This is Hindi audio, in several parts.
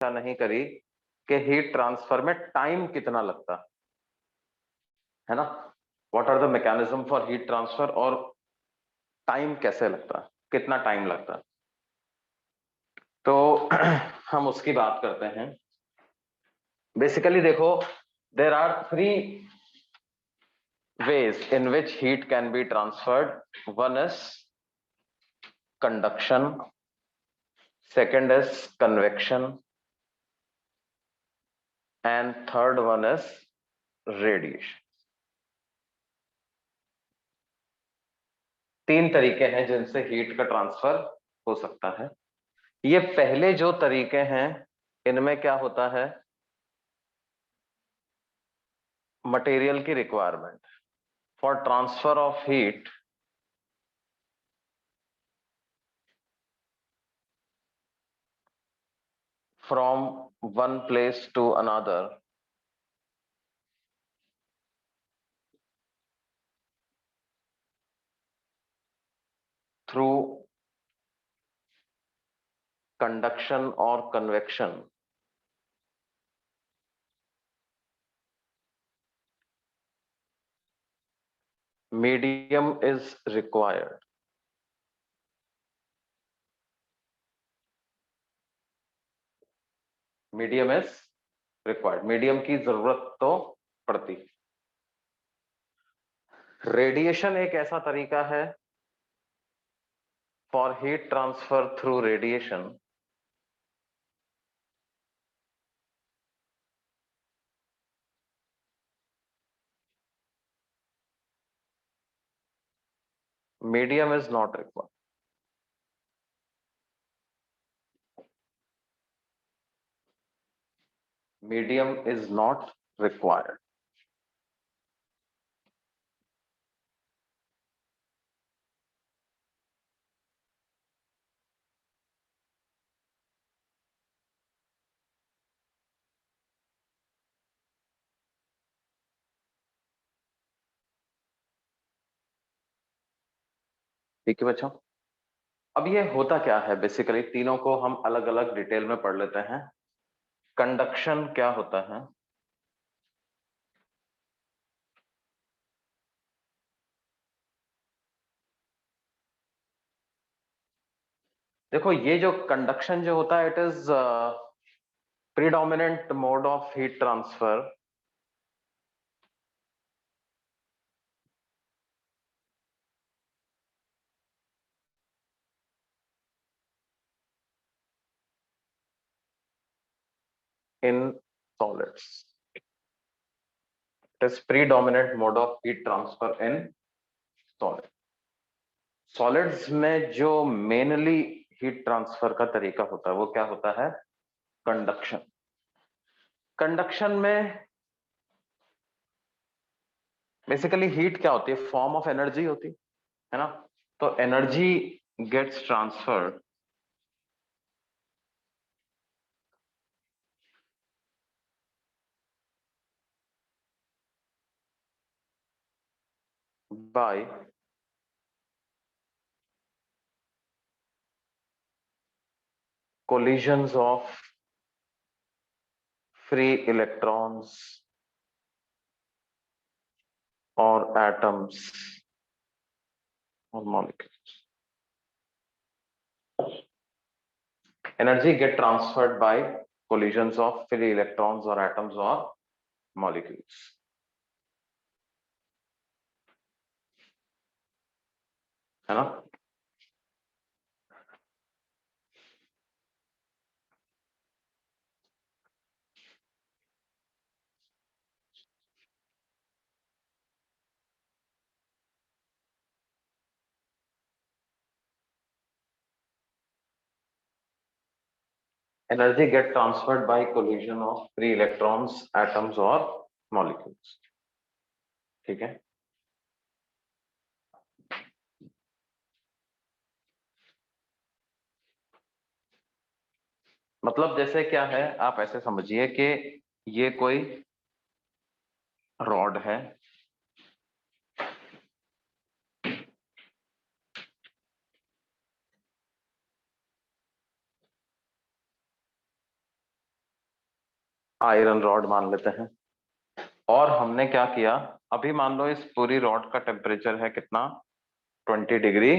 नहीं करी कि हीट ट्रांसफर में टाइम कितना लगता है ना। What are the mechanism for heat transfer, और टाइम कैसे लगता है, कितना टाइम लगता है। तो हम उसकी बात करते हैं। बेसिकली देखो, there are 3 ways in which heat can be transferred. One is conduction, second is convection, and third one is radiation. 3 तरीके हैं जिनसे हीट का ट्रांसफर हो सकता है। ये पहले जो तरीके हैं, इनमें क्या होता है, मटेरियल की requirement for transfer of heat from one place to another through conduction or convection, medium is required. Medium is required, medium की जरूरत तो पड़ती। रेडिएशन एक ऐसा तरीका है for heat transfer through radiation medium is not required. Medium is not required. ठीक है बच्चों, अब ये होता क्या है, बेसिकली तीनों को हम अलग अलग डिटेल में पढ़ लेते हैं। कंडक्शन क्या होता है, देखो ये जो कंडक्शन जो होता है, it is predominant mode of heat transfer in solids. It is predominant mode of heat transfer in solid. Solids में जो मेनली हीट ट्रांसफर का तरीका होता है वो क्या होता है, कंडक्शन। कंडक्शन में बेसिकली हीट क्या होती है, फॉर्म ऑफ एनर्जी होती है ना। तो energy gets transferred by collisions of free electrons or atoms or molecules. Energy get transferred by collisions of free electrons or atoms or molecules. है ना। Energy get transferred by collision of free electrons, atoms or molecules. ठीक है। मतलब जैसे क्या है, आप ऐसे समझिए कि ये कोई रॉड है, आयरन रॉड मान लेते हैं। और हमने क्या किया, अभी मान लो इस पूरी रॉड का टेम्परेचर है कितना, 20 डिग्री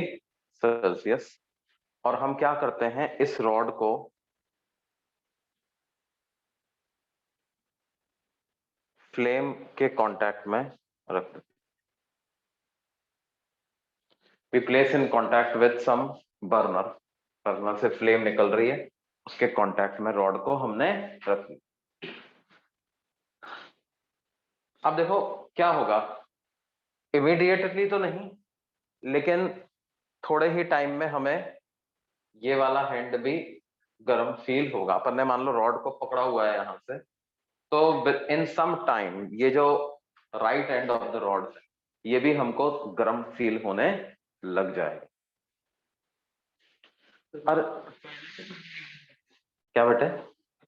सेल्सियस। और हम क्या करते हैं, इस रॉड को फ्लेम के कांटेक्ट में रख देते, we place in contact with some burner, burner से फ्लेम निकल रही है, उसके कांटेक्ट में रॉड को हमने रख दिया। अब देखो क्या होगा, इमीडिएटली तो नहीं, लेकिन थोड़े ही टाइम में हमें ये वाला हैंड भी गर्म फील होगा। अपन ने मान लो रॉड को पकड़ा हुआ है यहां से, तो इन सम टाइम ये जो right end of the rod है ये भी हमको गर्म फील होने लग जाएगा। और क्या बेटे,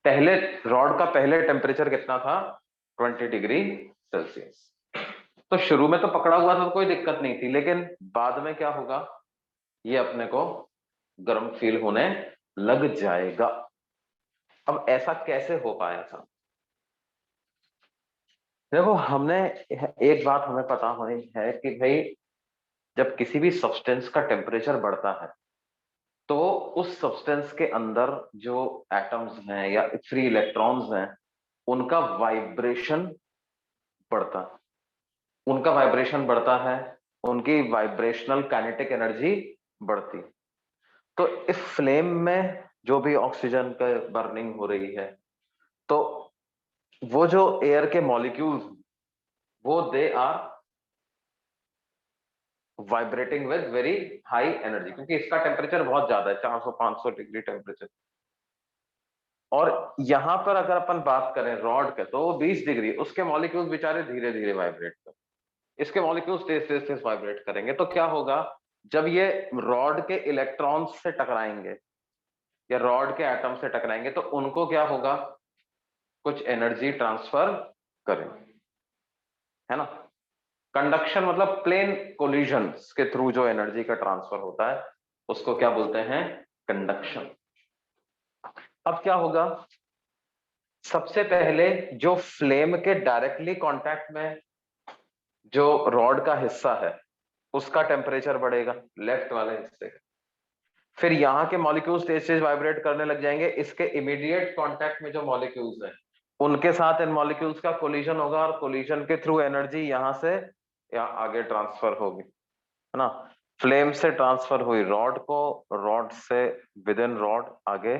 पहले रॉड का पहले टेम्परेचर कितना था, 20 डिग्री सेल्सियस। तो शुरू में तो पकड़ा हुआ था तो कोई दिक्कत नहीं थी, लेकिन बाद में क्या होगा, ये अपने को गर्म फील होने लग जाएगा। अब ऐसा कैसे हो पाया था, देखो हमने एक बात हमें पता होनी है कि भाई जब किसी भी सब्सटेंस का टेम्परेचर बढ़ता है तो उस सब्सटेंस के अंदर जो एटम्स हैं या फ्री इलेक्ट्रॉन्स हैं उनका वाइब्रेशन बढ़ता है, उनका वाइब्रेशन बढ़ता है, उनकी वाइब्रेशनल काइनेटिक एनर्जी बढ़ती है। तो इस फ्लेम में जो भी ऑक्सीजन का बर्निंग हो रही है, तो वो जो एयर के मॉलिक्यूल्स वो they are vibrating with very high energy, क्योंकि इसका टेम्परेचर बहुत ज्यादा है, 400-500 डिग्री टेम्परेचर। और यहां पर अगर अपन बात करें रॉड के, तो वो 20 डिग्री, उसके मॉलिक्यूल्स बेचारे धीरे धीरे वाइब्रेट कर, इसके मॉलिक्यूल्स तेज तेज तेज वाइब्रेट करेंगे। तो क्या होगा, जब ये रॉड के इलेक्ट्रॉन्स से टकराएंगे या रॉड के एटम से टकराएंगे तो उनको क्या होगा, कुछ एनर्जी ट्रांसफर करेंगे, है ना। कंडक्शन मतलब प्लेन कोलिजन के थ्रू जो एनर्जी का ट्रांसफर होता है उसको क्या बोलते हैं, कंडक्शन। अब क्या होगा, सबसे पहले जो फ्लेम के डायरेक्टली कांटेक्ट में जो रॉड का हिस्सा है उसका टेम्परेचर बढ़ेगा, लेफ्ट वाले हिस्से का। फिर यहाँ के मॉलिक्यूल्स तेज तेज वाइब्रेट करने लग जाएंगे, इसके इमीडिएट कांटेक्ट में जो मॉलिक्यूल्स हैं उनके साथ इन मॉलिक्यूल्स का कोलिजन होगा और कोलिजन के थ्रू एनर्जी यहाँ से यहाँ आगे ट्रांसफर होगी, है ना। फ्लेम से ट्रांसफर हुई रॉड को, रॉड से विद इन रॉड आगे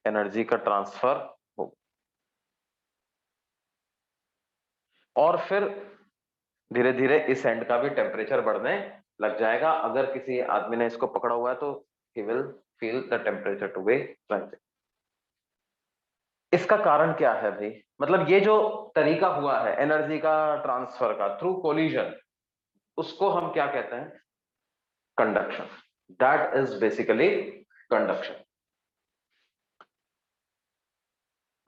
एनर्जी का ट्रांसफर हो, और फिर धीरे धीरे इस एंड का भी टेम्परेचर बढ़ने लग जाएगा। अगर किसी आदमी ने इसको पकड़ा हुआ है तो he will feel the temperature to be rising. इसका कारण क्या है भाई, मतलब ये जो तरीका हुआ है एनर्जी का ट्रांसफर का थ्रू कोलिजन, उसको हम क्या कहते हैं, conduction. That is basically conduction.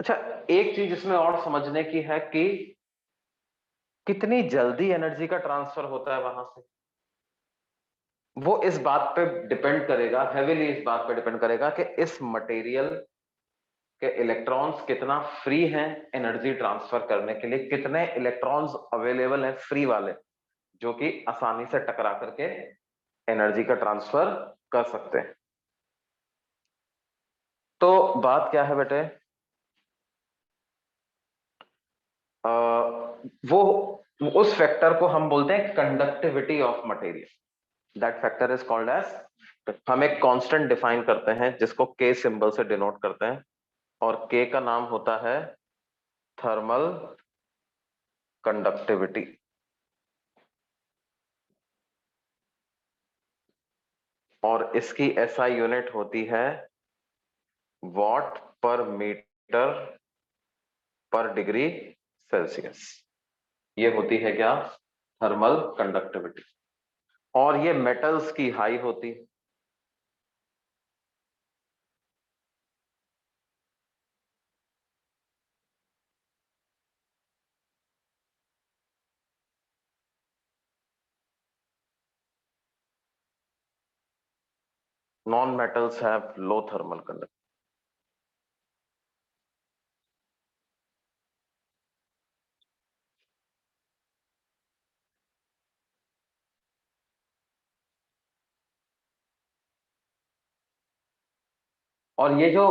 अच्छा, एक चीज इसमें और समझने की है कि कितनी जल्दी एनर्जी का ट्रांसफर होता है वहां से, वो इस बात पे डिपेंड करेगा, हेवीली इस बात पे डिपेंड करेगा कि इस मटेरियल के इलेक्ट्रॉन्स कितना फ्री हैं एनर्जी ट्रांसफर करने के लिए, कितने इलेक्ट्रॉन्स अवेलेबल हैं फ्री वाले जो कि आसानी से टकरा करके एनर्जी का ट्रांसफर कर सकते हैं। तो बात क्या है बेटे, वो उस फैक्टर को हम बोलते हैं conductivity of material. That factor is called as, हम एक कांस्टेंट डिफाइन करते हैं जिसको के सिंबल से डिनोट करते हैं, और के का नाम होता है थर्मल कंडक्टिविटी। और इसकी एसआई यूनिट होती है वॉट पर मीटर पर डिग्री सेल्सियस। ये होती है क्या, थर्मल कंडक्टिविटी। और ये मेटल्स की हाई होती है, non metals have low thermal conductivity. और ये जो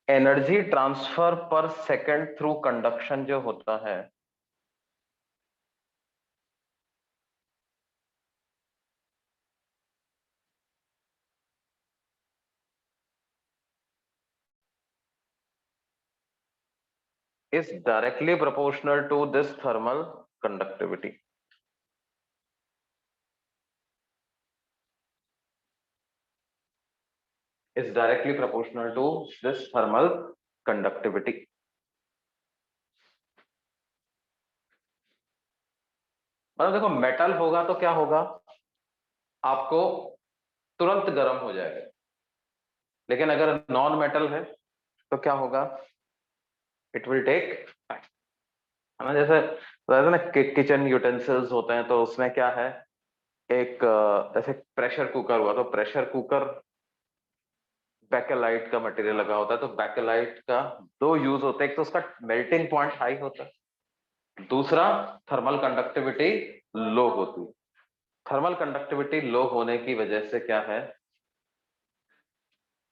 एनर्जी ट्रांसफर पर सेकंड थ्रू कंडक्शन जो होता है, is directly proportional to this thermal conductivity. Is directly proportional to this thermal conductivity. मतलब देखो मेटल होगा तो क्या होगा, आपको तुरंत गर्म हो जाएगा, लेकिन अगर नॉन मेटल है तो क्या होगा, इट विल टेक, है ना। जैसे ना किचन यूटेंसिल्स होते हैं, तो उसमें क्या है, एक जैसे प्रेशर कुकर हुआ, तो प्रेशर कुकर बैकेलाइट का मटेरियल लगा होता है, तो बैकेलाइट का दो यूज होते हैं, एक तो उसका मेल्टिंग पॉइंट हाई होता है, दूसरा थर्मल कंडक्टिविटी लो होती है। थर्मल कंडक्टिविटी लो होने की वजह से क्या है,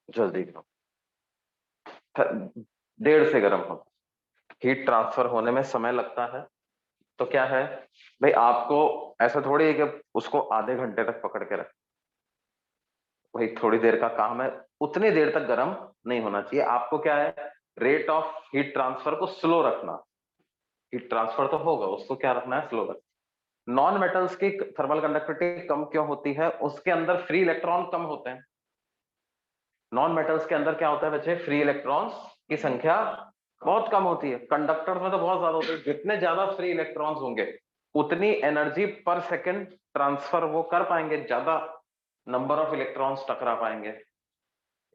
जल्दी देर से गर्म होता है, हीट ट्रांसफर होने में समय लगता है। तो क्या है भाई, आपको ऐसा थोड़ी है कि उसको आधे घंटे तक पकड़ के रख, भाई थोड़ी देर का काम है, उतनी देर तक गर्म नहीं होना चाहिए। आपको क्या है, रेट ऑफ हीट ट्रांसफर को स्लो रखना। हीट ट्रांसफर तो होगा, उसको क्या रखना है, स्लो रखना। नॉन मेटल्स की थर्मल कंडक्टिविटी कम क्यों होती है, उसके अंदर फ्री इलेक्ट्रॉन कम होते हैं। नॉन मेटल्स के अंदर क्या होता है बच्चे, फ्री इलेक्ट्रॉन्स की संख्या बहुत कम होती है। कंडक्टर्स में तो बहुत ज्यादा होती है, जितने ज्यादा फ्री इलेक्ट्रॉन्स होंगे उतनी एनर्जी पर सेकंड ट्रांसफर वो कर पाएंगे, ज्यादा नंबर ऑफ इलेक्ट्रॉन्स टकरा पाएंगे,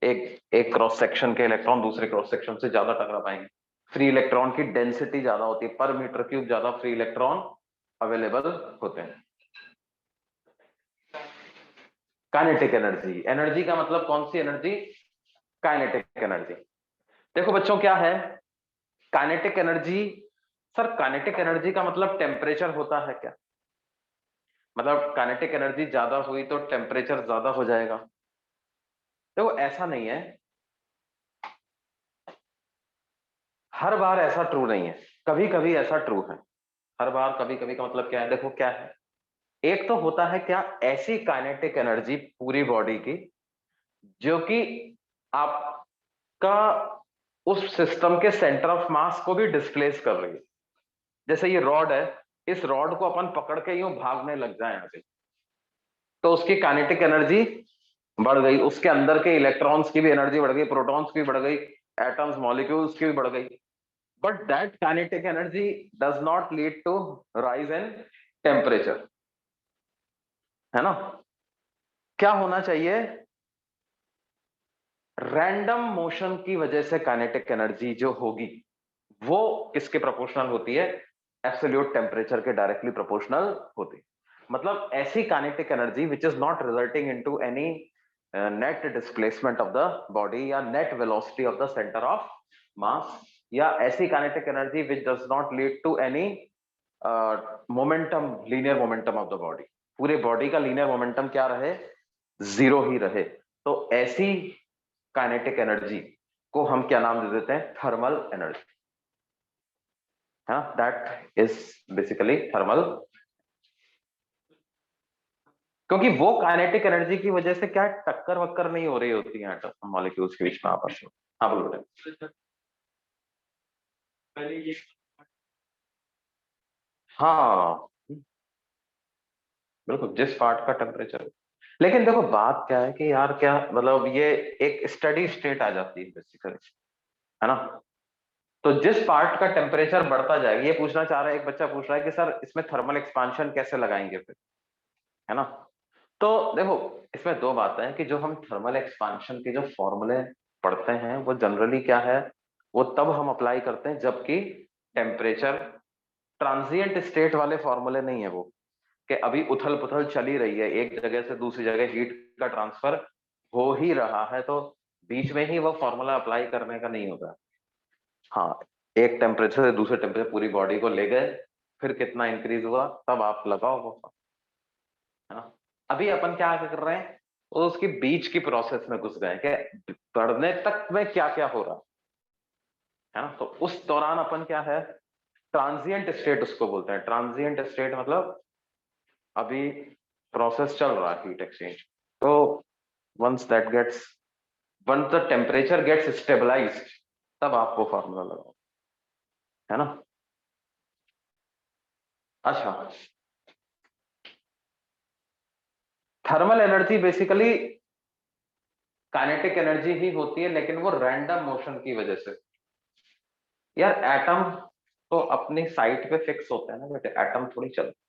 एक एक क्रॉस सेक्शन के इलेक्ट्रॉन दूसरे क्रॉस सेक्शन से ज्यादा टकरा पाएंगे। फ्री इलेक्ट्रॉन की डेंसिटी ज्यादा होती है, पर मीटर क्यूब ज्यादा फ्री इलेक्ट्रॉन अवेलेबल होते हैं। काइनेटिक एनर्जी, एनर्जी का मतलब कौन सी एनर्जी, काइनेटिक एनर्जी। देखो बच्चों क्या है kinetic energy, sir kinetic energy का मतलब टेम्परेचर होता है क्या, मतलब काइनेटिक एनर्जी ज्यादा हुई तो टेम्परेचर ज्यादा हो जाएगा। देखो ऐसा नहीं है, हर बार ऐसा ट्रू नहीं है, कभी कभी ऐसा ट्रू है। हर बार कभी कभी का मतलब क्या है, देखो क्या है, एक तो होता है क्या, ऐसी काइनेटिक एनर्जी पूरी बॉडी की जो कि आपका उस सिस्टम के सेंटर ऑफ मास को भी डिस्प्लेस कर रही है। जैसे ये रॉड है, इस रॉड को अपन पकड़ के यूं भागने लग जाए यहाँ से, तो उसकी काइनेटिक एनर्जी बढ़ गई, उसके अंदर के इलेक्ट्रॉन्स की भी एनर्जी बढ़ गई, प्रोटॉन्स की भी बढ़ गई, एटम्स मॉलिक्यूल्स की भी बढ़ गई। But that kinetic energy does not lead to rise in temperature, है ना। क्या होना चाहिए, रैंडम मोशन की वजह से काइनेटिक एनर्जी जो होगी वो किसके प्रोपोर्शनल होती है, एब्सोल्यूट टेम्परेचर के डायरेक्टली प्रोपोर्शनल होती है। मतलब ऐसी kinetic energy which is not resulting into any net displacement of the body या net velocity of the centre of mass, या ऐसी kinetic energy which does not lead to any momentum, linear momentum of the body, पूरे बॉडी का लीनियर मोमेंटम क्या रहे, जीरो ही रहे। तो ऐसी काइनेटिक एनर्जी को हम क्या नाम दे देते हैं, थर्मल एनर्जी, हाँ, दैट इज बेसिकली थर्मल। क्योंकि वो काइनेटिक एनर्जी की वजह से क्या टक्कर वक्कर नहीं हो रही होती है एटम मॉलिक्यूल्स के बीच में आपस में। हाँ बोलो बेटा। हाँ बिल्कुल, जिस पार्ट का टेम्परेचर, लेकिन देखो बात क्या है कि यार क्या मतलब ये एक स्टडी स्टेट आ जाती है बेसिकली, है ना। तो जिस पार्ट का टेम्परेचर बढ़ता जाएगा, ये पूछना चाह रहा है एक बच्चा पूछ रहा है कि सर इसमें थर्मल एक्सपांशन कैसे लगाएंगे फिर, है ना। तो देखो इसमें दो बातें हैं कि जो हम थर्मल एक्सपांशन के जो फॉर्मूले पढ़ते हैं वो जनरली क्या है, वो तब हम अप्लाई करते हैं जबकि टेम्परेचर, ट्रांजिएंट स्टेट वाले फॉर्मूले नहीं है वो, कि अभी उथल पुथल चली रही है, एक जगह से दूसरी जगह हीट का ट्रांसफर हो ही रहा है, तो बीच में ही वो फॉर्मूला अप्लाई करने का नहीं होगा। हाँ, एक टेम्परेचर से दूसरे टेम्परेचर पूरी बॉडी को ले गए, फिर कितना इंक्रीज हुआ तब आप लगाओ वो, है ना। अभी अपन क्या आगे कर रहे हैं, वो उसकी बीच की प्रोसेस में घुस गए कि बढ़ने तक में क्या क्या हो रहा है ना। तो उस दौरान अपन क्या है, ट्रांजिएंट स्टेट उसको बोलते हैं। ट्रांजिएंट स्टेट मतलब अभी प्रोसेस चल रहा है हीट एक्सचेंज। तो once that gets once the temperature gets stabilised, तब आप वो फार्मूला लगाओ, है ना। अच्छा, thermal energy basically kinetic energy ही होती है, लेकिन वो रैंडम मोशन की वजह से। यार एटम तो अपनी साइट पे फिक्स होते हैं ना बेटे, एटम थोड़ी चलते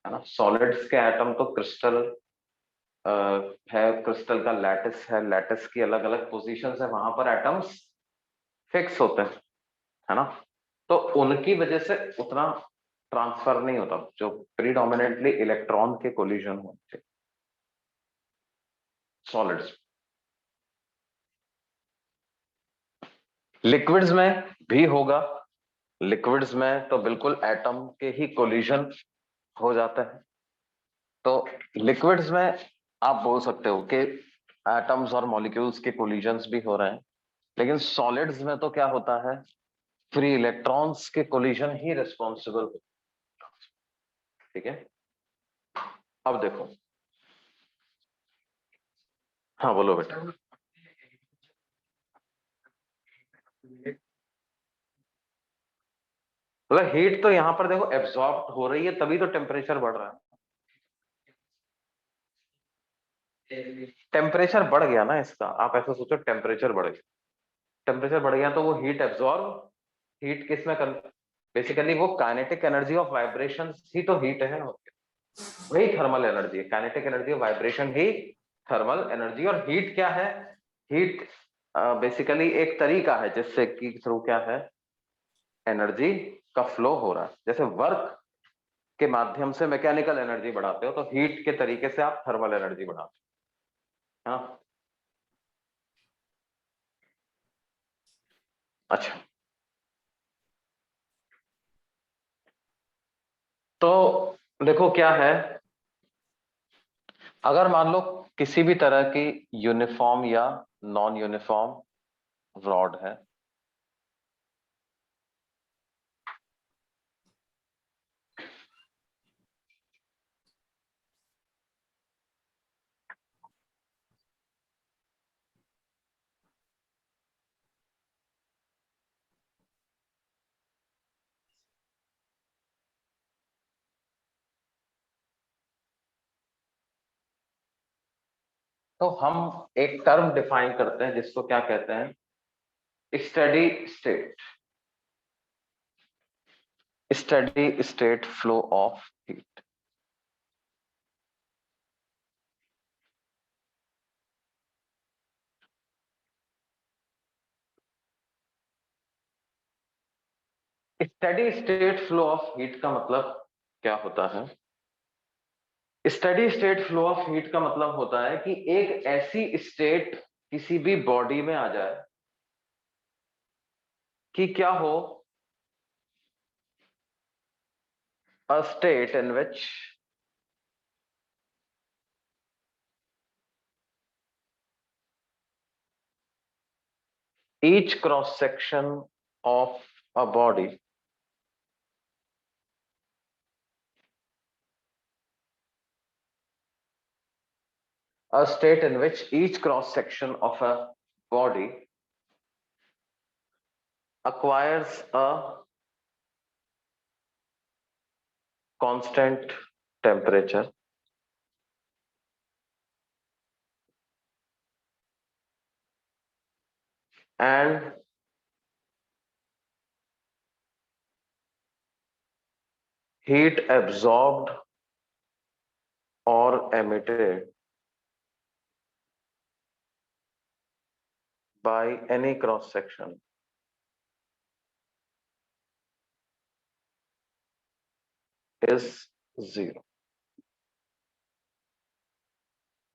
है ना। सॉलिड्स के एटम तो क्रिस्टल है, क्रिस्टल का लैटिस है, लैटिस की अलग अलग पोजीशंस है, वहां पर एटम्स फिक्स होते हैं, है ना। तो उनकी वजह से उतना ट्रांसफर नहीं होता जो प्रीडोमिनेंटली इलेक्ट्रॉन के कोलिजन होते सॉलिड्स। लिक्विड्स में भी होगा, लिक्विड्स में तो बिल्कुल एटम के ही कोलिजन हो जाता है। तो लिक्विड्स में आप बोल सकते हो कि एटम्स और मॉलिक्यूल्स के कोलिजन्स भी हो रहे हैं, लेकिन सॉलिड्स में तो क्या होता है, फ्री इलेक्ट्रॉन्स के कोलिजन ही रिस्पॉन्सिबल। ठीक है, अब देखो। हाँ बोलो बेटा। मतलब हीट तो यहाँ पर देखो एब्जॉर्ब हो रही है, तभी तो टेम्परेचर बढ़ रहा है। टेम्परेचर बढ़ गया ना इसका, आप ऐसा सोचो टेम्परेचर बढ़ गया, टेम्परेचर बढ़ गया तो वो हीट एब्जॉर्ब, हीट किस में कर, बेसिकली वो काइनेटिक एनर्जी ऑफ वाइब्रेशन ही तो हीट है, वही थर्मल एनर्जी है। Kinetic energy of vibration he thermal energy. और हीट क्या है, हीट बेसिकली एक तरीका है जिससे कि थ्रू क्या है, एनर्जी का फ्लो हो रहा है। जैसे वर्क के माध्यम से मैकेनिकल एनर्जी बढ़ाते हो, तो हीट के तरीके से आप थर्मल एनर्जी बढ़ाते हो। हाँ, अच्छा। तो देखो क्या है, अगर मान लो किसी भी तरह की यूनिफॉर्म या नॉन यूनिफॉर्म रॉड है, तो हम एक टर्म डिफाइन करते हैं जिसको क्या कहते हैं, steady state, steady state flow of heat. Steady state flow of heat का मतलब क्या होता है, steady state flow of heat का मतलब होता है कि एक ऐसी स्टेट किसी भी बॉडी में आ जाए कि क्या हो, a state in which each cross section of a body a state in which each cross section of a body acquires a constant temperature and heat absorbed or emitted by any cross section is zero.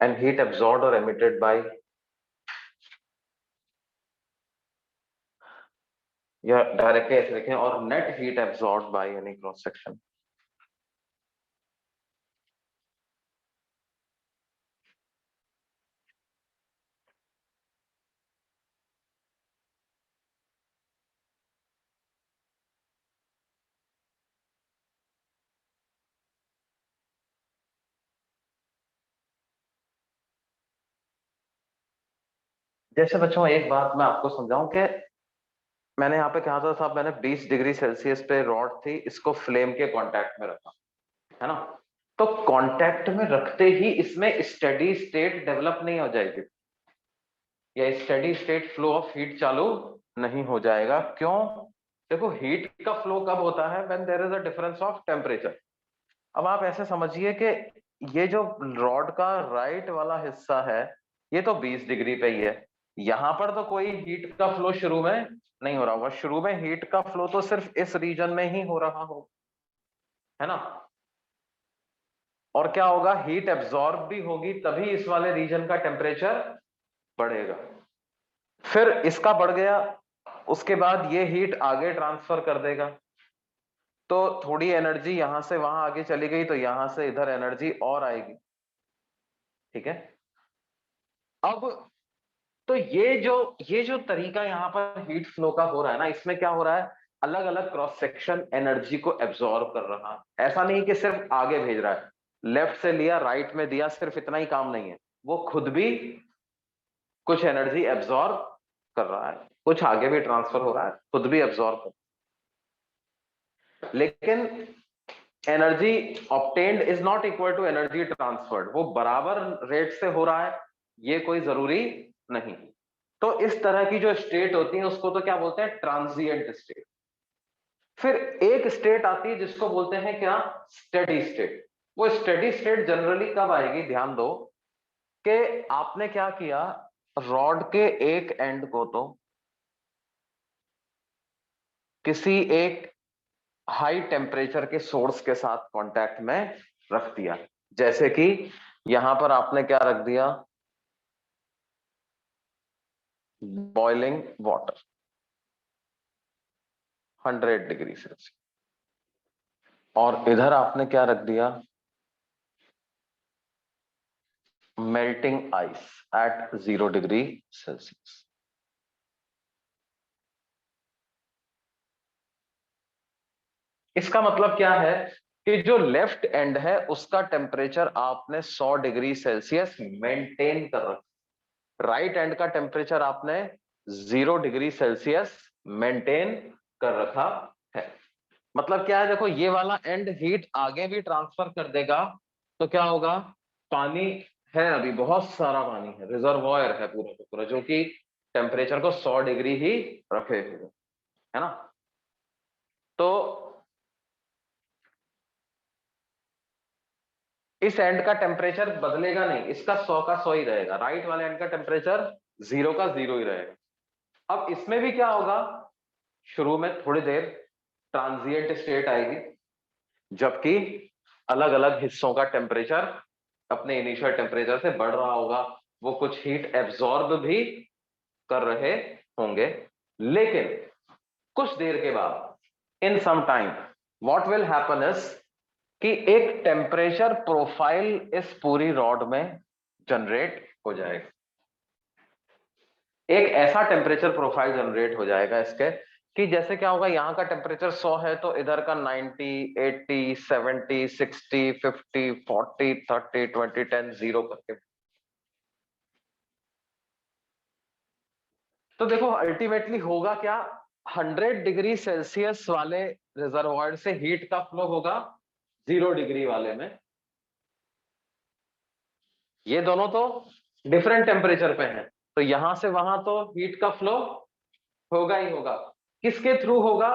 And heat absorbed or emitted by, या डायरेक्टली ऐसे लिखें, और net heat absorbed by any cross section जैसे बच्चों एक बात मैं आपको समझाऊं कि मैंने यहाँ पे कहा था साहब, मैंने 20 डिग्री सेल्सियस पे रॉड थी, इसको फ्लेम के कांटेक्ट में रखा, है ना। तो कांटेक्ट में रखते ही इसमें स्टेडी स्टेट डेवलप नहीं हो जाएगी, या steady state flow of heat चालू नहीं हो जाएगा। क्यों? देखो, हीट का फ्लो कब होता है? When there is a difference of temperature. अब आप ऐसे समझिए कि ये जो रॉड का राइट वाला हिस्सा है, ये तो 20 डिग्री पे ही है। यहां पर तो कोई हीट का फ्लो शुरू में नहीं हो रहा होगा। शुरू में हीट का फ्लो तो सिर्फ इस रीजन में ही हो रहा हो, है ना। और क्या होगा? हीट एब्जॉर्ब भी होगी, तभी इस वाले रीजन का टेम्परेचर बढ़ेगा। फिर इसका बढ़ गया, उसके बाद ये हीट आगे ट्रांसफर कर देगा, तो थोड़ी एनर्जी यहां से वहां आगे चली गई, तो यहां से इधर एनर्जी और आएगी, ठीक है। अब तो ये जो तरीका यहाँ पर हीट फ्लो का हो रहा है ना, इसमें क्या हो रहा है? अलग अलग क्रॉस सेक्शन एनर्जी को एब्जॉर्ब कर रहा है। ऐसा नहीं कि सिर्फ आगे भेज रहा है, लेफ्ट से लिया राइट में दिया, सिर्फ इतना ही काम नहीं है, वो खुद भी कुछ एनर्जी एब्जॉर्ब कर रहा है, कुछ आगे भी ट्रांसफर हो रहा है, खुद भी एब्जॉर्ब कर। लेकिन energy obtained is not equal to energy transferred, वो बराबर रेट से हो रहा है ये कोई जरूरी नहीं। तो इस तरह की जो स्टेट होती है उसको तो क्या बोलते हैं? Transient state. फिर एक स्टेट आती है जिसको बोलते हैं क्या? Steady state. वो स्टेडी स्टेट जनरली कब आएगी? ध्यान दो कि आपने क्या किया, रॉड के एक एंड को तो किसी एक हाई टेम्परेचर के सोर्स के साथ कांटेक्ट में रख दिया। जैसे कि यहां पर आपने क्या रख दिया? Boiling water 100 degree Celsius. और इधर आपने क्या रख दिया? Melting ice eight 0 degree Celsius. इसका मतलब क्या है कि जो लेफ्ट एंड है उसका टेम्परेचर आपने 100 डिग्री सेल्सियस मेंटेन कर रखा, राइट एंड का टेम्परेचर आपने 0 डिग्री सेल्सियस मेंटेन कर रखा है। मतलब क्या है? देखो, ये वाला एंड हीट आगे भी ट्रांसफर कर देगा, तो क्या होगा? पानी है, अभी बहुत सारा पानी है, रिजर्वॉयर है पूरा का पूरा, जो कि टेम्परेचर को 100 डिग्री ही रखे हुए, है ना। तो इस एंड का टेम्परेचर बदलेगा नहीं, इसका 100 का 100 ही रहेगा, राइट वाले एंड का टेम्परेचर 0 का 0 ही रहेगा। अब इसमें भी क्या होगा? शुरू में थोड़ी देर ट्रांजिएंट स्टेट आएगी, जबकि अलग अलग हिस्सों का टेम्परेचर अपने इनिशियल टेम्परेचर से बढ़ रहा होगा, वो कुछ हीट एब्जॉर्ब भी कर रहे होंगे। लेकिन कुछ देर के बाद, in some time, what will happen is कि एक टेम्परेचर प्रोफाइल इस पूरी रॉड में जनरेट हो जाएगा। एक ऐसा टेम्परेचर प्रोफाइल जनरेट हो जाएगा इसके, कि जैसे क्या होगा, यहाँ का टेम्परेचर 100 है, तो इधर का 90, 80, 70, 60, 50, 40, 30, 20, 10, 0 करके। तो देखो अल्टीमेटली होगा क्या? 100 डिग्री सेल्सियस वाले रिजर्वॉयर से हीट का फ्लो होगा 0 डिग्री वाले में। ये दोनों तो डिफरेंट टेम्परेचर पे हैं, तो यहां से वहां तो हीट का फ्लो होगा ही होगा। किसके थ्रू होगा?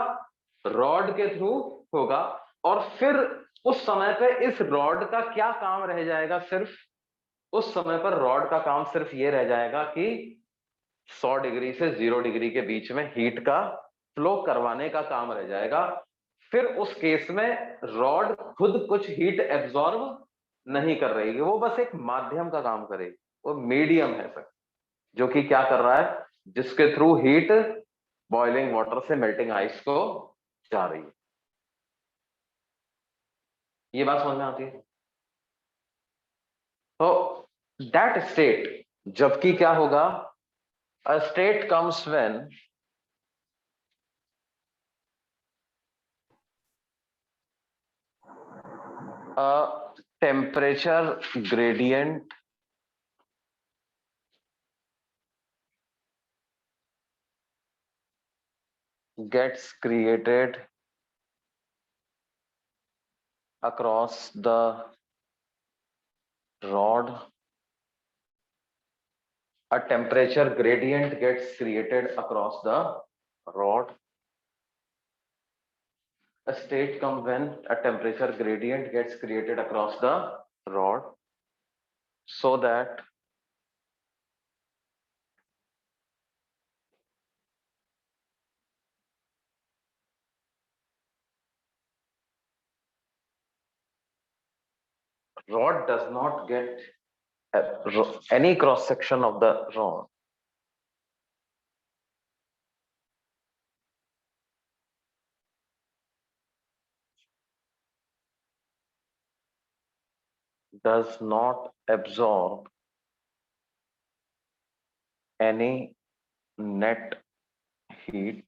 रॉड के थ्रू होगा। और फिर उस समय पे इस रॉड का क्या काम रह जाएगा? सिर्फ उस समय पर रॉड का काम सिर्फ ये रह जाएगा कि 100 डिग्री से 0 डिग्री के बीच में हीट का फ्लो करवाने का काम रह जाएगा। फिर उस केस में रॉड खुद कुछ हीट एब्जॉर्ब नहीं कर रही है, वो बस एक माध्यम का काम करेगी, वो मीडियम है सर, जो कि क्या कर रहा है? जिसके थ्रू हीट बॉइलिंग वाटर से मेल्टिंग आइस को जा रही है। ये बात समझ में आती है? तो दैट स्टेट, जबकि क्या होगा? A state comes when temperature gradient gets created across the rod. A temperature gradient gets created across the rod. A state comes when a temperature gradient gets created across the rod, so that rod does not get any cross section of the rod does not absorb any net heat.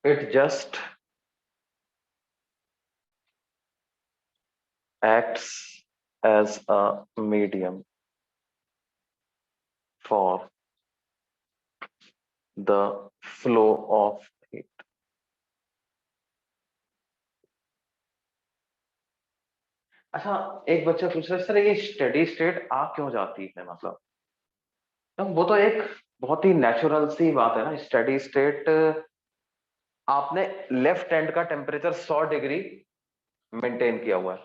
It just acts as a medium for the flow of heat. अच्छा, एक बच्चा पूछ रहा है सर ये स्टेडी स्टेट आ क्यों जाती है, मतलब तो वो तो एक बहुत ही नेचुरल सी बात है ना। स्टेडी स्टेट, आपने लेफ्ट हैंड का टेम्परेचर 100 डिग्री मेंटेन किया हुआ है,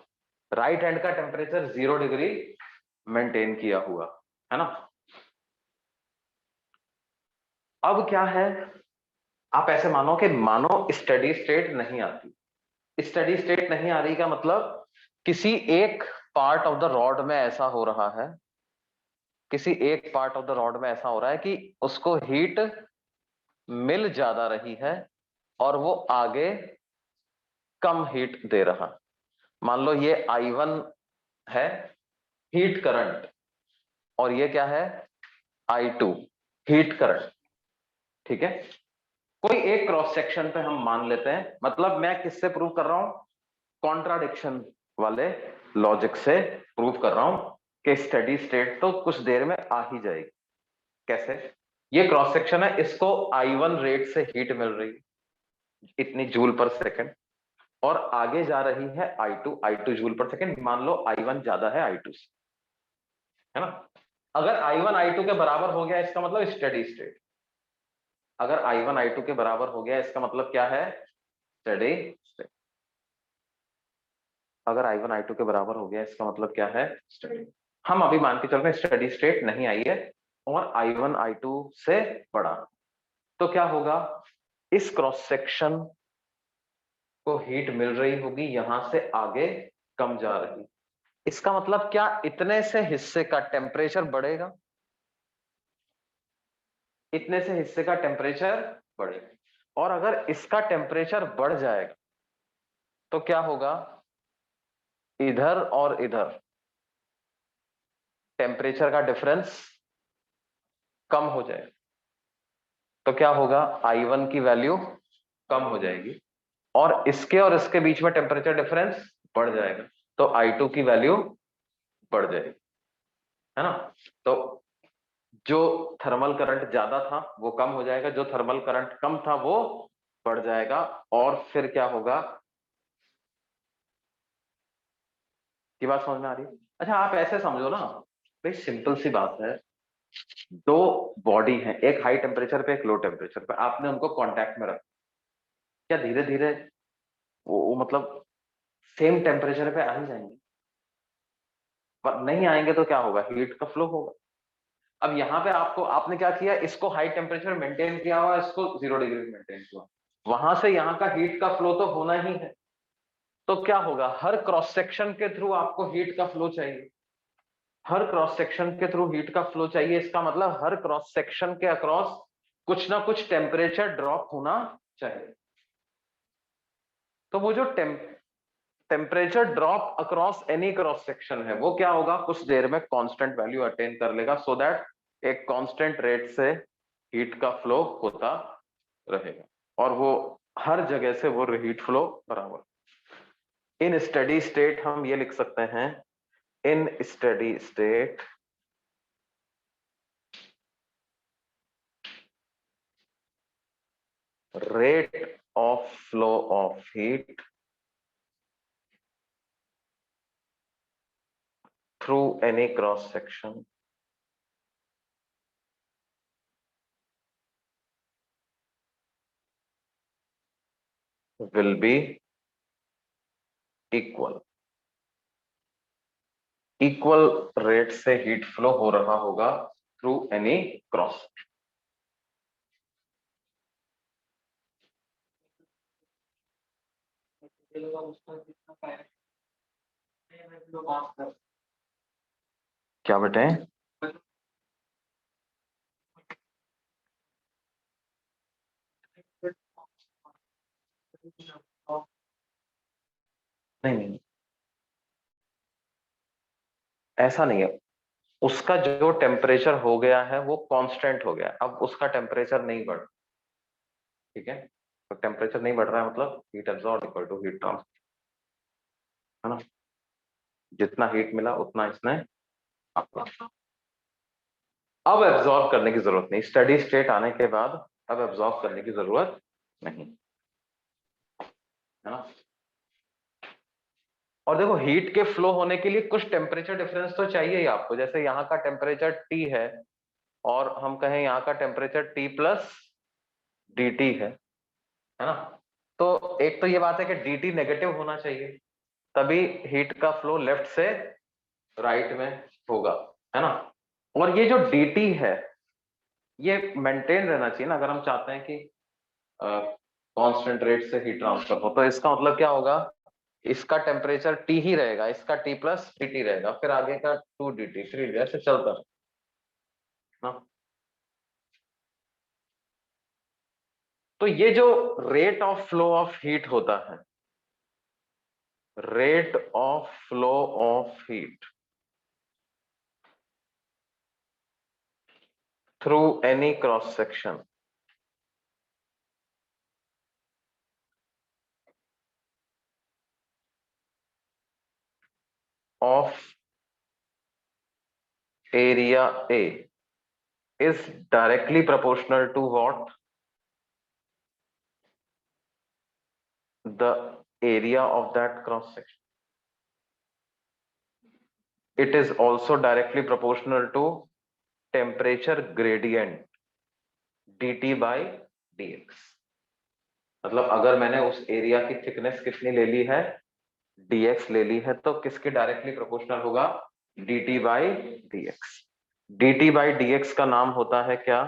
राइट हैंड का टेम्परेचर 0 डिग्री मेंटेन किया हुआ है ना। अब क्या है, आप ऐसे मानो कि मानो स्टेडी स्टेट नहीं आती। स्टेडी स्टेट नहीं आ रही का मतलब किसी एक पार्ट ऑफ द रॉड में ऐसा हो रहा है, किसी एक पार्ट ऑफ द रॉड में ऐसा हो रहा है कि उसको हीट मिल ज्यादा रही है और वो आगे कम हीट दे रहा। मान लो ये I1 है हीट करंट, और ये क्या है I2 हीट करंट, ठीक है। कोई एक क्रॉस सेक्शन पे हम मान लेते हैं, मतलब मैं किससे प्रूव कर रहा हूं, कॉन्ट्राडिक्शन वाले लॉजिक से प्रूव कर रहा हूं कि स्टेडी स्टेट तो कुछ देर में आ ही जाएगी। कैसे, ये क्रॉस सेक्शन है, इसको I1 रेट से हीट मिल रही है इतनी जूल पर सेकंड, और आगे जा रही है I2 जूल पर सेकंड। मान लो I1 ज्यादा है I2 से, है ना। अगर I1 I2 के बराबर हो गया इसका मतलब स्टेडी स्टेट। अगर I1 I2 के बराबर हो गया इसका मतलब क्या है, स्टेडी स्टेट। अगर I1 I2 के बराबर हो गया इसका मतलब क्या है, स्टेडी। हम अभी मान के चल रहे हैं स्टेडी स्टेट नहीं आई है और I1 I2 से बड़ा, तो क्या होगा, इस क्रॉस सेक्शन को हीट मिल रही होगी, यहां से आगे कम जा रही। इसका मतलब क्या, इतने से हिस्से का टेम्परेचर बढ़ेगा, इतने से हिस्से का टेम्परेचर बढ़ेगा। और अगर इसका टेम्परेचर बढ़ जाएगा तो क्या होगा, इधर और इधर टेम्परेचर का डिफरेंस कम हो जाएगा। तो क्या होगा, I1 की वैल्यू कम हो जाएगी और इसके बीच में टेम्परेचर डिफरेंस बढ़ जाएगा, तो I2 की वैल्यू बढ़ जाएगी, है ना। तो जो थर्मल करंट ज्यादा था वो कम हो जाएगा, जो थर्मल करंट कम था वो बढ़ जाएगा। और फिर क्या होगा, ये बात समझ में आ रही है। अच्छा, आप ऐसे समझो ना, भाई सिंपल सी बात है, दो बॉडी है, एक हाई टेम्परेचर पे एक लो टेम्परेचर पे, आपने उनको कांटेक्ट में रखा, क्या धीरे धीरे वो मतलब सेम टेम्परेचर पे आ ही जाएंगे, पर नहीं आएंगे तो क्या होगा, हीट का फ्लो होगा। अब यहाँ पे आपको, आपने क्या किया, इसको हाई टेम्परेचर मेंटेन किया हुआ, इसको 0 डिग्री मेंटेन किया, वहां से यहाँ का हीट का फ्लो तो होना ही है। तो क्या होगा, हर क्रॉस सेक्शन के थ्रू आपको हीट का फ्लो चाहिए, हर क्रॉस सेक्शन के थ्रू हीट का फ्लो चाहिए। इसका मतलब हर क्रॉस सेक्शन के अक्रॉस कुछ ना कुछ टेम्परेचर ड्रॉप होना चाहिए। तो वो जो temperature drop across any cross section है वो क्या होगा, कुछ देर में कांस्टेंट वैल्यू अटेन कर लेगा, सो दैट एक कांस्टेंट रेट से हीट का फ्लो होता रहेगा और वो हर जगह से वो हीट फ्लो बराबर। इन स्टेडी स्टेट हम ये लिख सकते हैं, in steady state rate of flow of heat through any cross section will be equal. Equal rate से हीट फ्लो हो रहा होगा थ्रू एनी क्रॉस. क्या बेटे? नहीं, ऐसा नहीं है. उसका जो टेम्परेचर हो गया है वो कांस्टेंट हो गया, अब उसका टेम्परेचर नहीं बढ़. ठीक है, तो टेम्परेचर नहीं बढ़ रहा है मतलब heat absorb equal to heat transfer, है ना. जितना हीट मिला उतना इसने आपको अब एब्जॉर्ब करने की जरूरत नहीं. स्टडी स्टेट आने के बाद अब एब्जॉर्ब करने की जरूरत नहीं, है ना. और देखो, हीट के फ्लो होने के लिए कुछ टेम्परेचर डिफरेंस तो चाहिए ही आपको. जैसे यहाँ का टेम्परेचर T है और हम कहें यहाँ का टेम्परेचर T प्लस dt है ना. तो एक तो ये बात है कि dt नेगेटिव होना चाहिए, तभी हीट का फ्लो लेफ्ट से राइट में होगा, है ना. और ये जो dt है ये मेंटेन रहना चाहिए ना, अगर हम चाहते हैं कि कांस्टेंट रेट से हीट ट्रांसफर हो. तो इसका मतलब क्या होगा, इसका टेम्परेचर T ही रहेगा, इसका T प्लस dt रहेगा, फिर आगे का 2dt 3 ऐसे चलता है ना. तो ये जो rate of flow of heat होता है, rate of flow of heat through any cross section of area A is directly proportional to what? The area of that cross section. It is also directly proportional to temperature gradient dt by dx. मतलब अगर मैंने उस एरिया की थिकनेस कितनी ले ली है, dx ले ली है, तो किसके डायरेक्टली प्रोपोर्शनल होगा, dt by dx. dt by dx का नाम होता है क्या,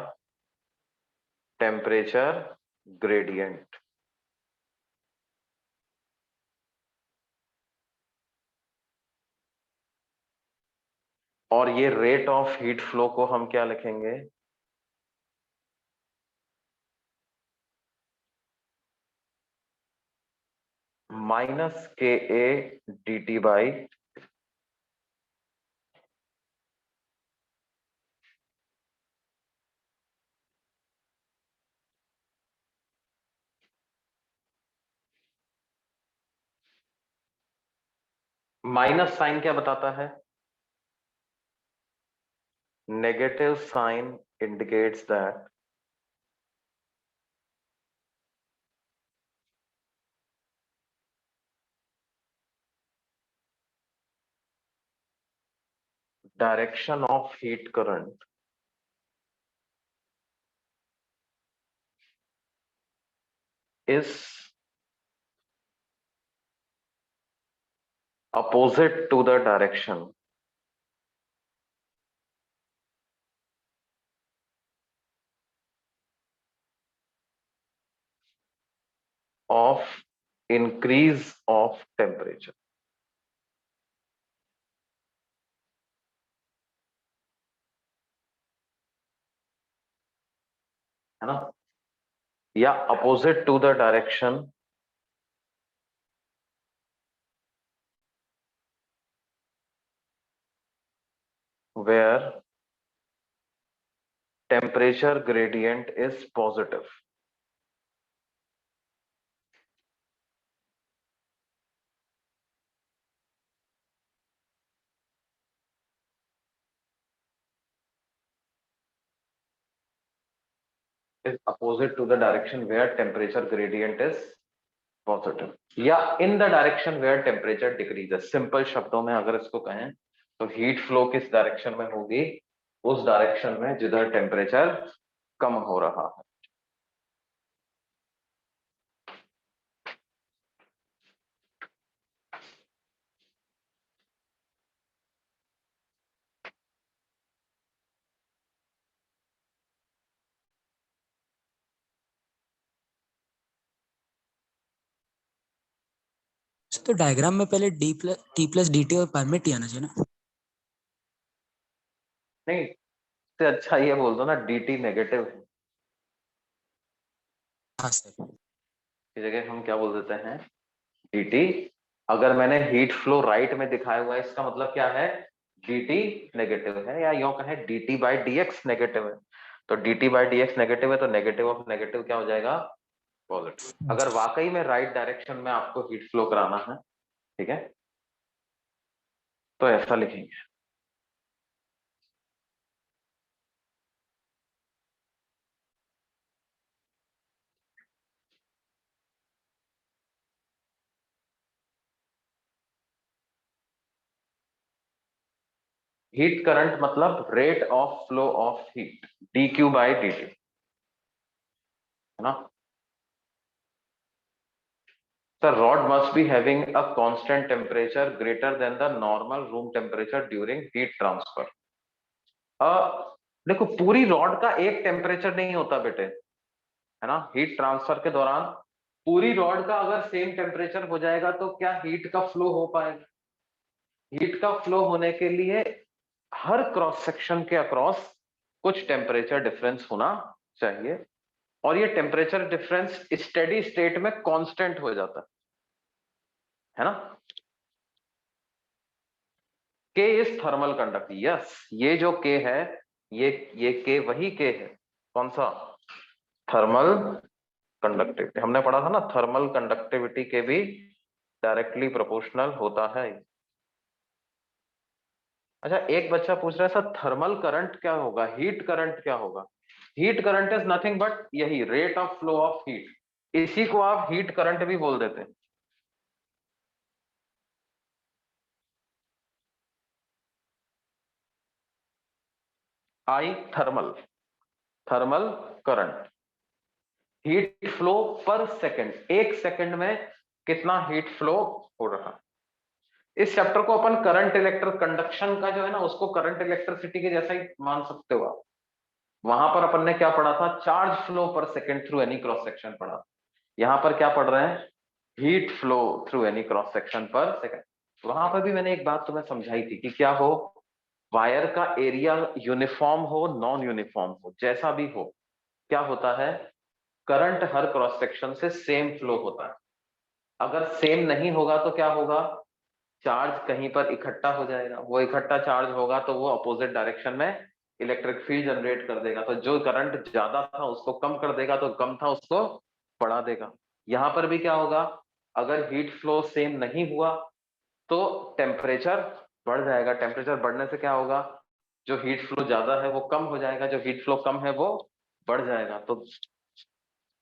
टेम्परेचर ग्रेडियंट. और ये रेट ऑफ हीट फ्लो को हम क्या लिखेंगे, minus K A D T by minus sign क्या बताता है, negative sign indicates that direction of heat current is opposite to the direction of increase of temperature, है ना. या opposite to the direction where temperature gradient is positive. is opposite to the direction where temperature gradient is positive, या in the direction where temperature decreases। Simple शब्दों में अगर इसको कहें तो हीट फ्लो किस डायरेक्शन में होगी? उस डायरेक्शन में जिधर टेम्परेचर कम हो रहा है। तो डायग्राम में पहले टी प्लस डी टी और परमिट ही आना चाहिए ना? नहीं, तो अच्छा ये बोल दो ना dt नेगेटिव है। हाँ सर। की जगह हम क्या बोल देते हैं? dt। अगर मैंने हीट फ्लो राइट में दिखाया हुआ है इसका मतलब क्या है? dt नेगेटिव है, या यूं कहें dt बाई dx नेगेटिव है। तो dt बाई dx नेगेटिव है तो नेगेटिव ऑफ नेगेटिव क्या हो जाएगा? पॉजिटिव। अगर वाकई में राइट डायरेक्शन में आपको हीट फ्लो कराना है, ठीक है, तो ऐसा लिखेंगे। हीट करंट मतलब rate of flow of heat, dq by dt, है ना? The rod must be having a constant temperature greater than the normal room temperature during heat transfer। देखो पूरी रॉड का एक टेम्परेचर नहीं होता बेटे, है ना? हीट ट्रांसफर के दौरान पूरी रॉड का अगर सेम टेम्परेचर हो जाएगा तो क्या हीट का फ्लो हो पाएगा? हीट का फ्लो होने के लिए हर क्रॉस सेक्शन के अक्रॉस कुछ टेम्परेचर डिफरेंस होना चाहिए, और ये टेम्परेचर डिफरेंस स्टेडी स्टेट में कांस्टेंट हो जाता है ना? K is thermal conductivity. Yes, ये जो K है, ये K वही K है, कौन सा? Thermal conductivity. हमने पढ़ा था ना, थर्मल कंडक्टिविटी के भी डायरेक्टली प्रोपोर्शनल होता है। अच्छा, एक बच्चा पूछ रहा है सर थर्मल करंट क्या होगा, हीट करंट क्या होगा? Heat current is nothing but यही rate of flow of heat, इसी को आप हीट करंट भी बोल देते हैं। I thermal, thermal current, heat flow per second, एक सेकंड में कितना हीट फ्लो हो रहा। इस चैप्टर को अपन करंट इलेक्ट्रिक कंडक्शन का जो है ना उसको करंट इलेक्ट्रिसिटी के जैसा ही मान सकते हो आप। वहां पर अपन ने क्या पढ़ा था? Charge flow per second through any cross section पढ़ा। यहां पर क्या पढ़ रहे हैं? Heat flow through any cross section पर सेकंड। वहां पर भी मैंने एक बात तुम्हें समझाई थी कि क्या हो, वायर का एरिया यूनिफॉर्म हो नॉन यूनिफॉर्म हो जैसा भी हो, क्या होता है, करंट हर क्रॉस सेक्शन से सेम फ्लो होता है। अगर सेम नहीं होगा तो क्या होगा? चार्ज कहीं पर इकट्ठा हो जाएगा, वो इकट्ठा चार्ज होगा तो वो अपोजिट डायरेक्शन में इलेक्ट्रिक फील्ड जनरेट कर देगा, तो जो करंट ज्यादा था उसको कम कर देगा, तो कम था उसको बढ़ा देगा। यहां पर भी क्या होगा? अगर हीट फ्लो सेम नहीं हुआ तो टेम्परेचर बढ़ जाएगा, टेम्परेचर बढ़ने से क्या होगा? जो हीट फ्लो ज्यादा है वो कम हो जाएगा, जो हीट फ्लो कम है वो बढ़ जाएगा। तो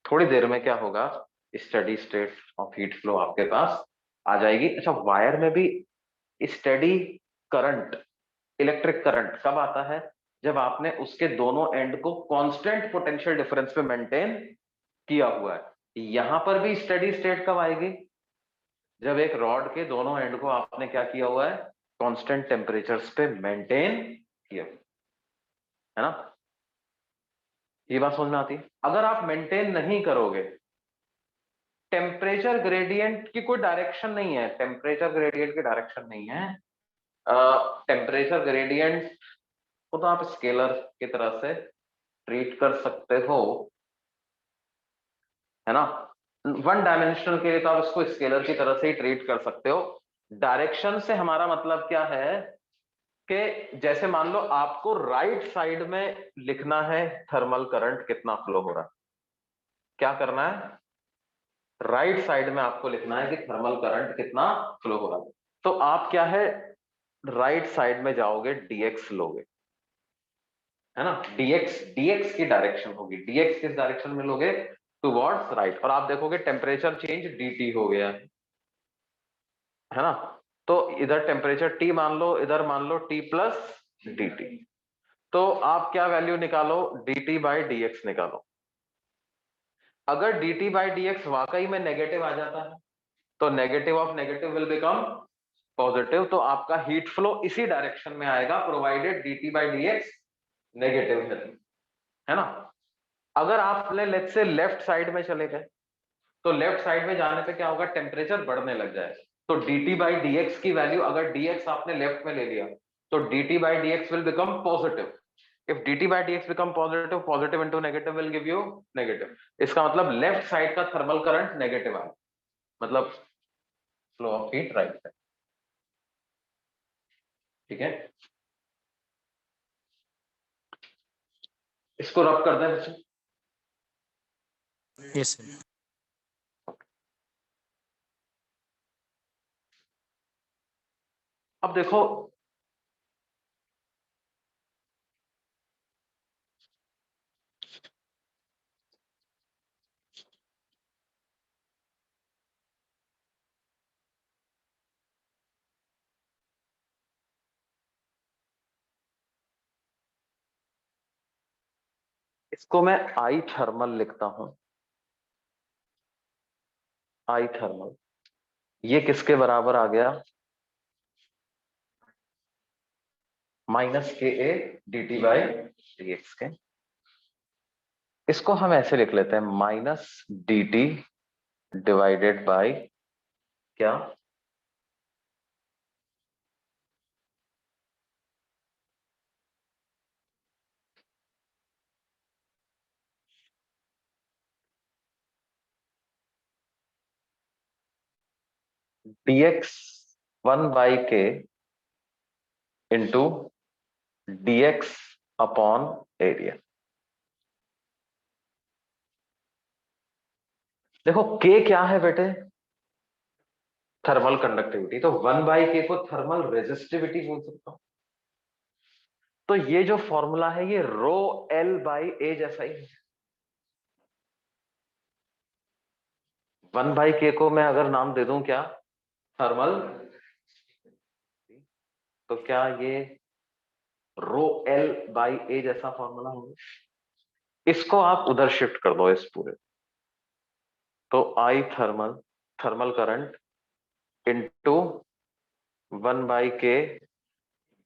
थोड़ी देर में क्या होगा? Steady state of heat flow आपके पास आ जाएगी। अच्छा, वायर में भी स्टेडी करंट, इलेक्ट्रिक करंट कब आता है? जब आपने उसके दोनों एंड को कांस्टेंट पोटेंशियल डिफरेंस पे मेंटेन किया हुआ है। यहां पर भी स्टेडी स्टेट कब आएगी? जब एक रॉड के दोनों एंड को आपने क्या किया हुआ है? कांस्टेंट टेम्परेचर्स पे मेंटेन किया, है ना? ये बात समझ में आती है? अगर आप मेंटेन नहीं करोगे, टेम्परेचर ग्रेडियंट की कोई डायरेक्शन नहीं है, टेम्परेचर ग्रेडियंट की डायरेक्शन नहीं है। टेम्परेचर ग्रेडियंट को तो आप स्केलर की तरह से ट्रीट कर सकते हो, है ना? वन डायमेंशनल के लिए तो आप इसको स्केलर की तरह से ही ट्रीट कर सकते हो। डायरेक्शन से हमारा मतलब क्या है कि जैसे मान लो आपको राइट साइड में लिखना है थर्मल करंट कितना फ्लो हो रहा है, क्या करना है? राइट साइड में आपको लिखना है कि थर्मल करंट कितना फ्लो हो रहा है। तो आप क्या है, राइट साइड में जाओगे, dx लोगे, है ना, dx की डायरेक्शन होगी, dx किस डायरेक्शन में लोगे, टुवर्ड्स राइट, और आप देखोगे टेम्परेचर चेंज dt हो गया है ना। तो इधर टेम्परेचर T मान लो, इधर मान लो T प्लस dt, तो आप क्या वैल्यू निकालो, dt बाई dx निकालो। अगर dt बाई dx वाकई में नेगेटिव आ जाता है तो negative of negative will become positive, तो आपका हीट फ्लो इसी डायरेक्शन में आएगा provided dt by dx negative है ना। अगर आप लेट्स से लेफ्ट साइड में चले गए तो लेफ्ट साइड में जाने पे क्या होगा, टेम्परेचर बढ़ने लग जाएगा, तो dt बाई dx की वैल्यू, अगर dx आपने लेफ्ट में ले लिया तो dt by dx will become positive. If dt by dx become positive, positive into negative will give you negative। इसका मतलब लेफ्ट साइड का थर्मल करंट नेगेटिव आया, मतलब flow of heat right side. ठीक है, इसको रब कर दें बच्चे। Yes sir. अब देखो इसको मैं आई थर्मल लिखता हूं, आई थर्मल, ये किसके बराबर आ गया, minus K A D T by D x के। इसको हम ऐसे लिख लेते हैं, minus D T divided by क्या, dx 1/k into dx upon area. देखो k क्या है बेटे, थर्मल कंडक्टिविटी, तो 1/k को थर्मल रेजिस्टिविटी बोल सकता हूं। तो ये जो फॉर्मूला है ये रो एल बाई ए जैसा ही है। 1/k को मैं अगर नाम दे दूं क्या, थर्मल, तो क्या ये रो एल बाई ए जैसा फॉर्मूला होगा। इसको आप उधर शिफ्ट कर दो इस पूरे, तो I thermal, thermal current into 1/k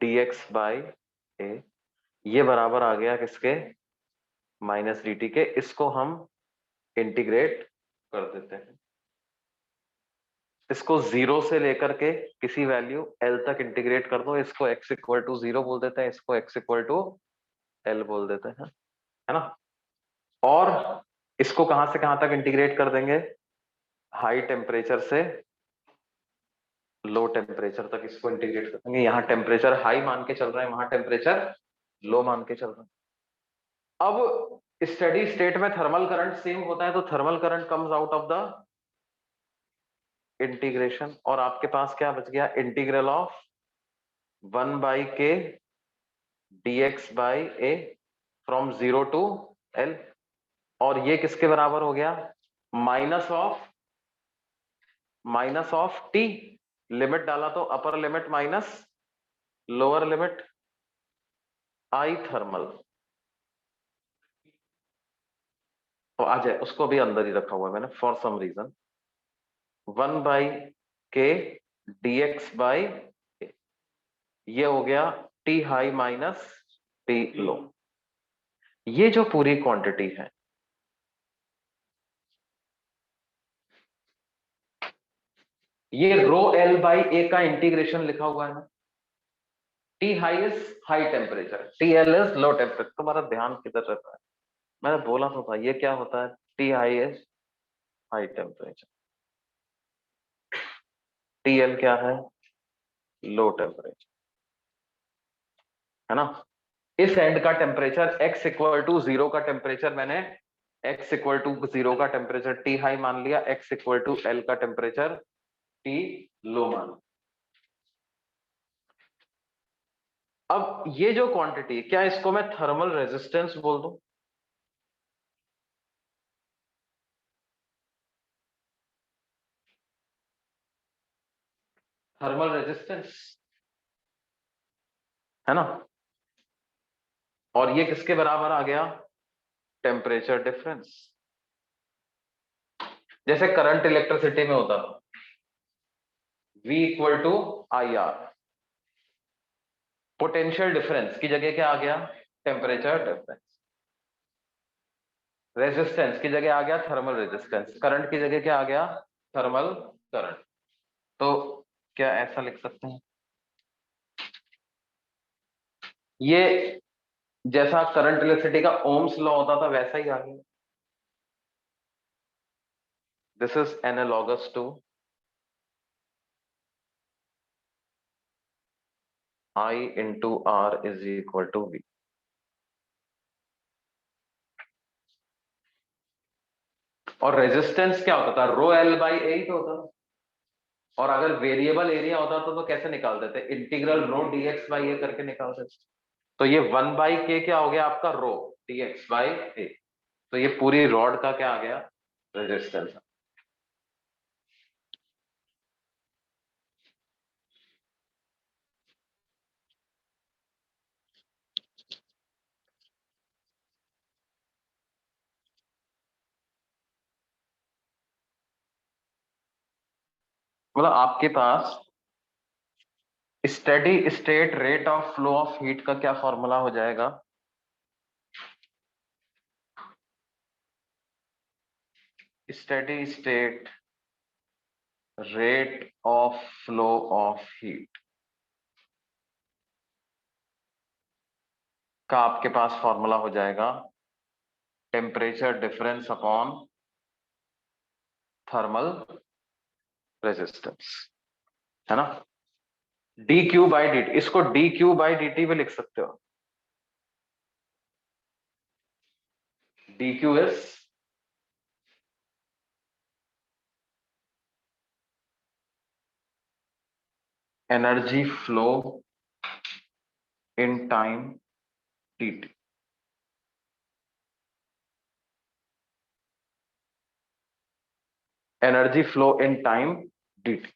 dx by A, ये बराबर आ गया किसके, माइनस डी टी के। इसको हम इंटीग्रेट कर देते हैं, इसको जीरो से लेकर के किसी वैल्यू एल तक इंटीग्रेट कर दो, इसको x इक्वल टू 0 बोल देते हैं, इसको x इक्वल टू एल बोल देते हैं, है ना। और इसको कहां से कहां तक इंटीग्रेट कर देंगे, हाई टेम्परेचर से लो टेम्परेचर तक इसको इंटीग्रेट कर देंगे। यहाँ टेम्परेचर हाई मान के चल रहा है, वहां टेम्परेचर लो मान के चल रहा है। अब स्टेडी स्टेट में थर्मल करंट सेम होता है, तो thermal current comes out of the integration, और आपके पास क्या बच गया, integral of 1/k dx by A from 0 to L, और ये किसके बराबर हो गया, माइनस ऑफ टी, लिमिट डाला तो upper limit minus lower limit, I thermal, तो आ जाए, उसको भी अंदर ही रखा हुआ है मैंने for some reason, 1/k dx by, ये हो गया T high minus T low. ये जो पूरी क्वांटिटी है, ये रो एल बाई ए का इंटीग्रेशन लिखा हुआ है ना, T high is high temperature, T L is low temperature. तुम्हारा ध्यान किधर रहता है, मैंने बोला तो था ये क्या होता है, T high is high temperature, T L क्या है, लो टेम्परेचर, है ना। इस एंड का टेम्परेचर x इक्वल टू 0 का टेम्परेचर मैंने x इक्वल टू 0 का टेम्परेचर टी हाई मान लिया, x इक्वल टू एल का टेम्परेचर टी लो मान। अब ये जो क्वांटिटी, क्या इसको मैं थर्मल रेजिस्टेंस बोल दूं? थर्मल रेजिस्टेंस, है ना? और ये किसके बराबर आ गया? Temperature difference. जैसे करंट इलेक्ट्रिसिटी में होता था, V equal to I R. Potential difference की जगह क्या आ गया? Temperature difference. रेजिस्टेंस की जगह आ गया थर्मल रेजिस्टेंस। करंट की जगह क्या आ गया? Thermal current. तो क्या ऐसा लिख सकते हैं? ये जैसा करंट इलेक्ट्रिसिटी का ओम्स लॉ होता था वैसा ही आ गया। This is analogous to I into R is equal to V। और रेजिस्टेंस क्या होता था? रो एल बाई ए ही तो होता था। और अगर वेरिएबल एरिया होता तो कैसे निकालते थे? इंटीग्रल रो dx बाई ए करके निकालते थे। तो ये 1/k क्या हो गया आपका? रो dx बाई ए। तो ये पूरी रॉड का क्या आ गया? रेजिस्टेंस। मतलब आपके पास steady state rate of flow of heat का क्या फॉर्मूला हो जाएगा? Steady state rate of flow of heat का आपके पास फॉर्मूला हो जाएगा temperature difference upon thermal resistance, है ना? D Q by D T, इसको D Q by D T भी लिख सकते हो। D Q is energy flow in time D T. Energy flow in time D T.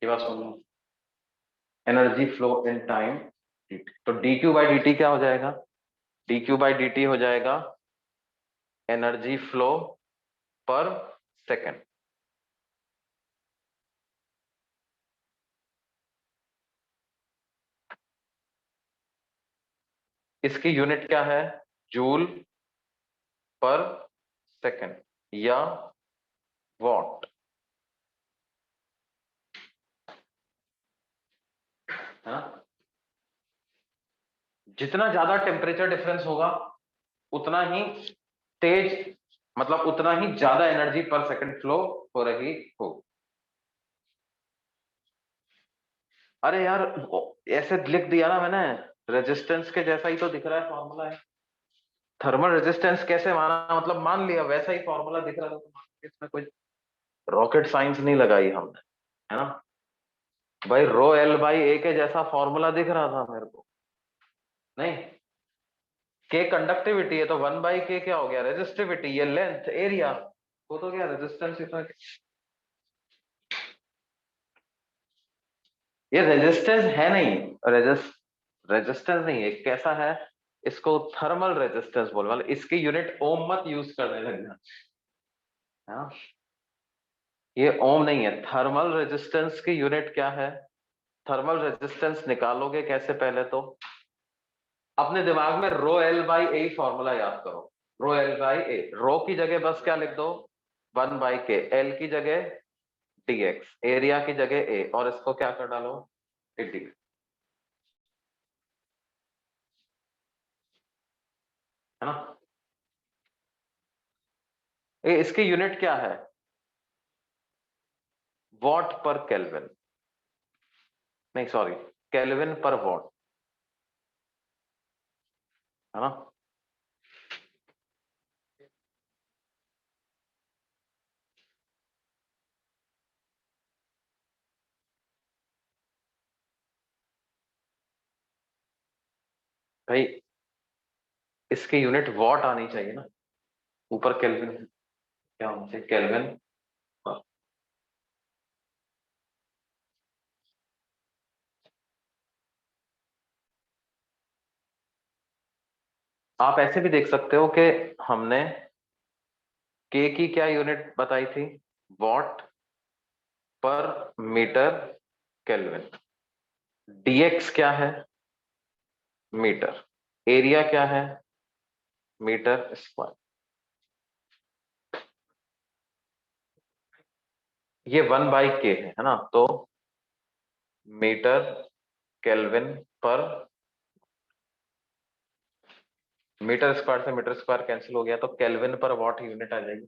ये बात सुनो, energy flow in time D T. तो D Q by D T क्या हो जाएगा? D Q by D T हो जाएगा एनर्जी फ्लो पर सेकेंड। इसकी यूनिट क्या है? जूल पर सेकेंड या वॉट, है ना? जितना ज्यादा टेम्परेचर डिफरेंस होगा उतना ही तेज, मतलब उतना ही ज्यादा एनर्जी पर सेकंड फ्लो हो रही हो। अरे यार ऐसे लिख दिया ना मैंने, रेजिस्टेंस के जैसा ही तो दिख रहा है फॉर्मूला है। थर्मल रेजिस्टेंस कैसे माना? मतलब मान लिया वैसा ही फॉर्मूला दिख रहा था, तो इसमें कोई रॉकेट साइंस नहीं लगाई हमने, है ना? भाई रो एल बाई ए के जैसा फॉर्मूला दिख रहा था मेरे को। नहीं, के कंडक्टिविटी है तो 1/k क्या हो गया? रेजिस्टिविटी। ये लेंथ एरिया, वो तो क्या रेजिस्टेंस इतना। ये रेजिस्टेंस है नहीं, रेजिस्टेंस नहीं है, कैसा है? इसको थर्मल रेजिस्टेंस बोल, मतलब इसकी यूनिट ओम मत यूज करने लगना, हाँ? ये ओम नहीं है। थर्मल रेजिस्टेंस की यूनिट क्या है? थर्मल रेजिस्टेंस निकालोगे कैसे? पहले तो अपने दिमाग में rho L by a formula याद करो। रो एल बाई ए, रो की जगह बस क्या लिख दो? 1/k। एल की जगह dx, एरिया की जगह ए, और इसको क्या कर डालो? इंटीग्रेट, है ना? इसकी यूनिट क्या है? वॉट पर केल्विन, नहीं सॉरी, केल्विन पर वॉट, है ना? भाई इसकी यूनिट वॉट आनी चाहिए ना, ऊपर केल्विन क्या होना चाहिए, केल्विन। आप ऐसे भी देख सकते हो कि हमने के की क्या यूनिट बताई थी, वॉट पर मीटर केल्विन। डीएक्स क्या है, मीटर। एरिया क्या है, मीटर स्क्वायर। ये 1/k है ना, तो मीटर केल्विन पर, मीटर स्क्वायर से मीटर स्क्वायर कैंसिल हो गया तो केल्विन पर वॉट यूनिट आ जाएगी।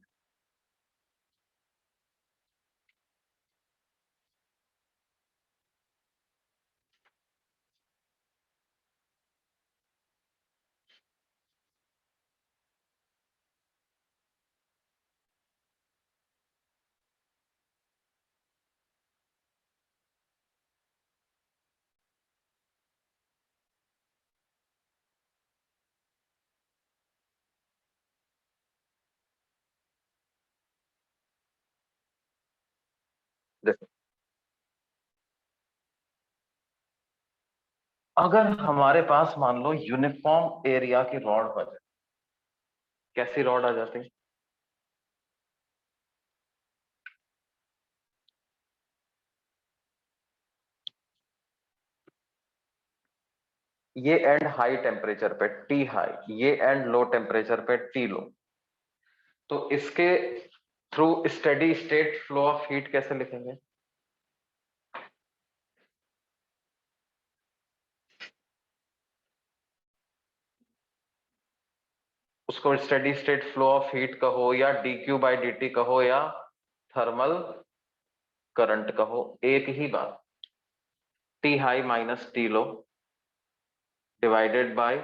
देखो, अगर हमारे पास मान लो यूनिफॉर्म एरिया की रॉड बचे, कैसी रॉड आ जाती, ये एंड हाई टेम्परेचर पे टी हाई, ये एंड लो टेम्परेचर पे टी लो, तो इसके through steady state flow of heat कैसे लिखेंगे। उसको steady state flow of heat कहो या dQ/dt कहो या थर्मल करंट कहो, एक ही बात, T high minus T low divided by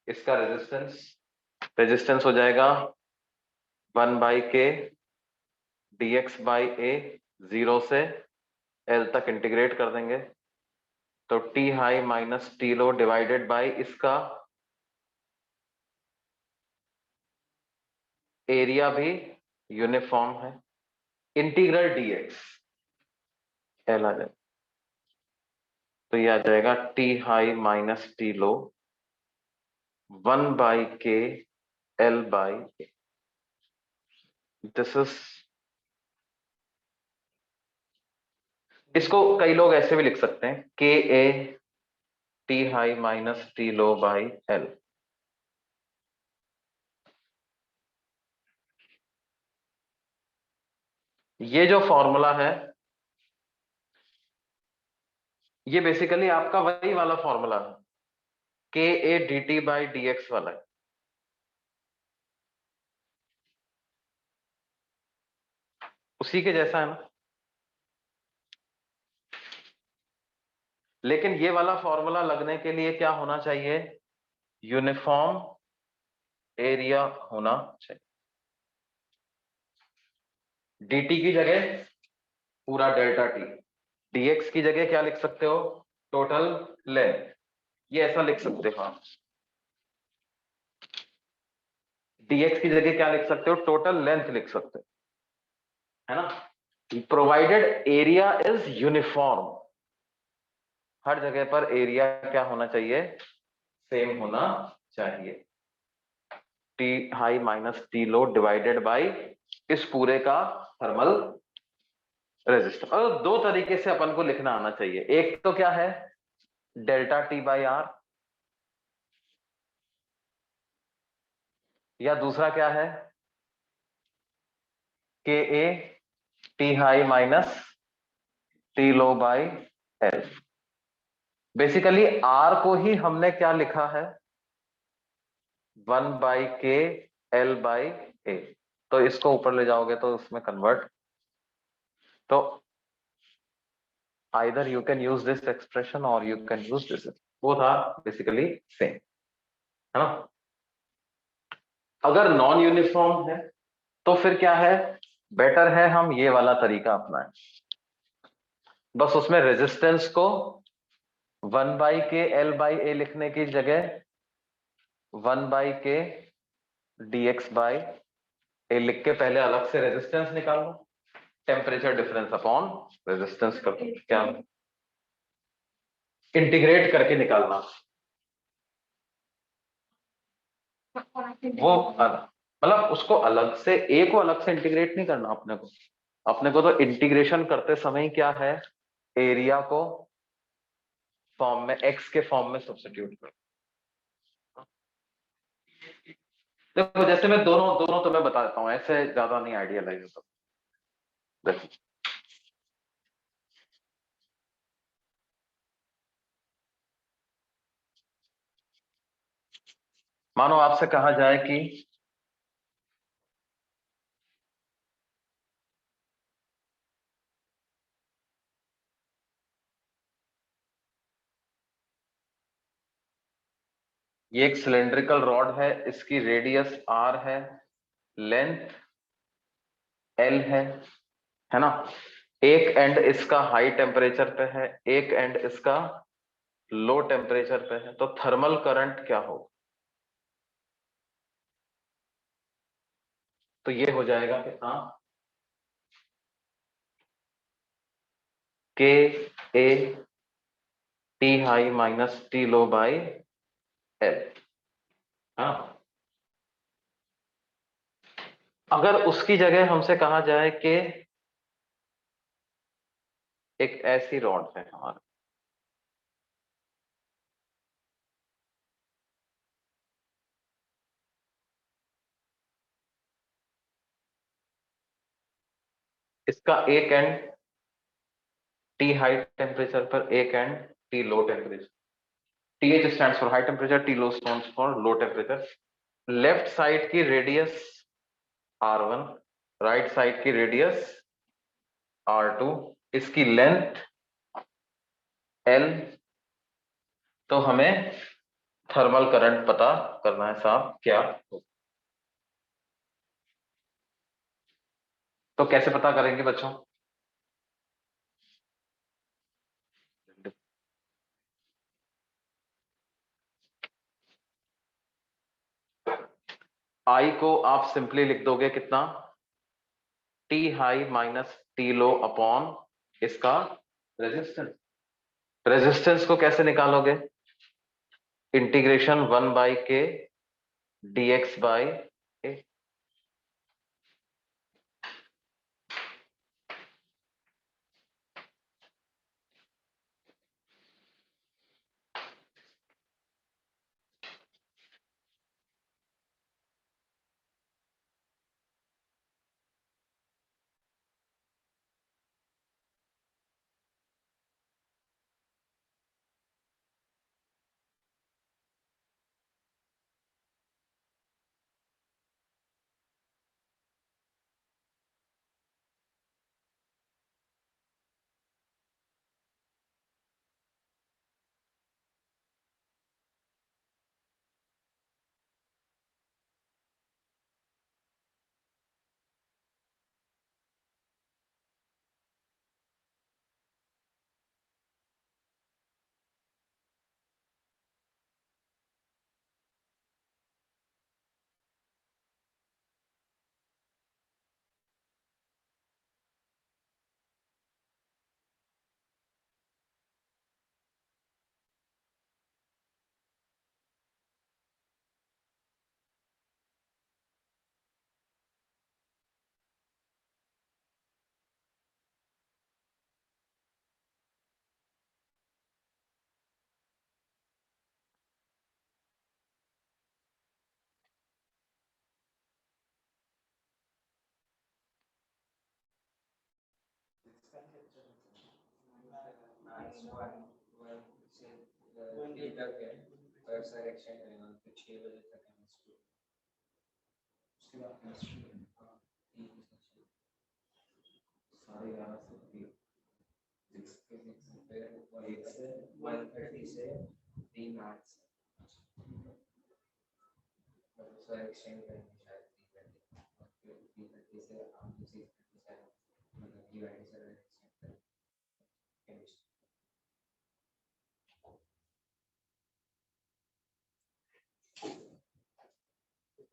इसका रेजिस्टेंस, रेजिस्टेंस हो जाएगा 1/k dx/a, 0 से L तक इंटीग्रेट कर देंगे तो T high minus T low divided by इसका एरिया भी यूनिफॉर्म है, इंटीग्रल dx L आ जाएगा, तो ये आ जाएगा T high minus T low 1/k L/a। This is, इसको कई लोग ऐसे भी लिख सकते हैं के A T high minus T low by L. ये जो फॉर्मूला है ये बेसिकली आपका वही वाला फॉर्मूला है, K A D T by D x वाला है, उसी के जैसा है ना। लेकिन ये वाला फॉर्मूला लगने के लिए क्या होना चाहिए, यूनिफॉर्म एरिया होना चाहिए। dt की जगह पूरा डेल्टा टी, dx की जगह क्या लिख सकते हो, टोटल लेंथ, ये ऐसा लिख सकते हो आप। dx की जगह क्या लिख सकते हो, टोटल लेंथ लिख सकते हो, है ना। प्रोवाइडेड एरिया इज यूनिफॉर्म, हर जगह पर एरिया क्या होना चाहिए, सेम होना चाहिए, T high minus T low divided by इस पूरे का थर्मल रेजिस्टेंस। और दो तरीके से अपन को लिखना आना चाहिए, एक तो क्या है डेल्टा टी बाई आर, या दूसरा क्या है K A T high minus T low by L. Basically R को ही हमने क्या लिखा है, 1/k L/a, तो इसको ऊपर ले जाओगे तो उसमें कन्वर्ट, तो either you can use this expression और you can use this, both are basically same, है ना। अगर नॉन यूनिफॉर्म है तो फिर क्या है, बेटर है हम ये वाला तरीका अपनाएं, बस उसमें रेजिस्टेंस को 1/k L/a लिखने की जगह 1/k dx बाय ए लिख के पहले अलग से रेजिस्टेंस निकाल लो, टेम्परेचर डिफरेंस अपॉन रेजिस्टेंस कर क्या इंटीग्रेट करके निकालना। वो मतलब उसको अलग से, ए को अलग से इंटीग्रेट नहीं करना अपने को तो इंटीग्रेशन करते समय क्या है, एरिया को फॉर्म में, एक्स के फॉर्म में सब्स्टिट्यूट कर। देखो जैसे मैं दोनों दोनों तो मैं बता देता हूँ, ऐसे ज्यादा नहीं आइडियलाइज होता। देखो मानो आपसे कहा जाए कि ये एक सिलेंड्रिकल रॉड है, इसकी रेडियस r है, लेंथ l है ना। एक एंड इसका हाई टेम्परेचर पे है, एक एंड इसका लो टेम्परेचर पे है, तो थर्मल करंट क्या हो, तो ये हो जाएगा कितना, के A T high minus T low by L. हाँ, अगर उसकी जगह हमसे कहा जाए कि एक ऐसी रॉड है हमारे, इसका एक एंड टी हाई टेम्परेचर पर, एक and T low temperature, TH stands for high temperature, T low stands for low temperature. Left side की रेडियस R1, राइट साइड की रेडियस R2, इसकी लेंथ L, तो हमें थर्मल करंट पता करना है साहब क्या हो। तो कैसे पता करेंगे बच्चों, I को आप सिंपली लिख दोगे कितना, टी हाई माइनस टी लो अपॉन इसका रेजिस्टेंस। रेजिस्टेंस को कैसे निकालोगे, इंटीग्रेशन 1/k dx बाई ए।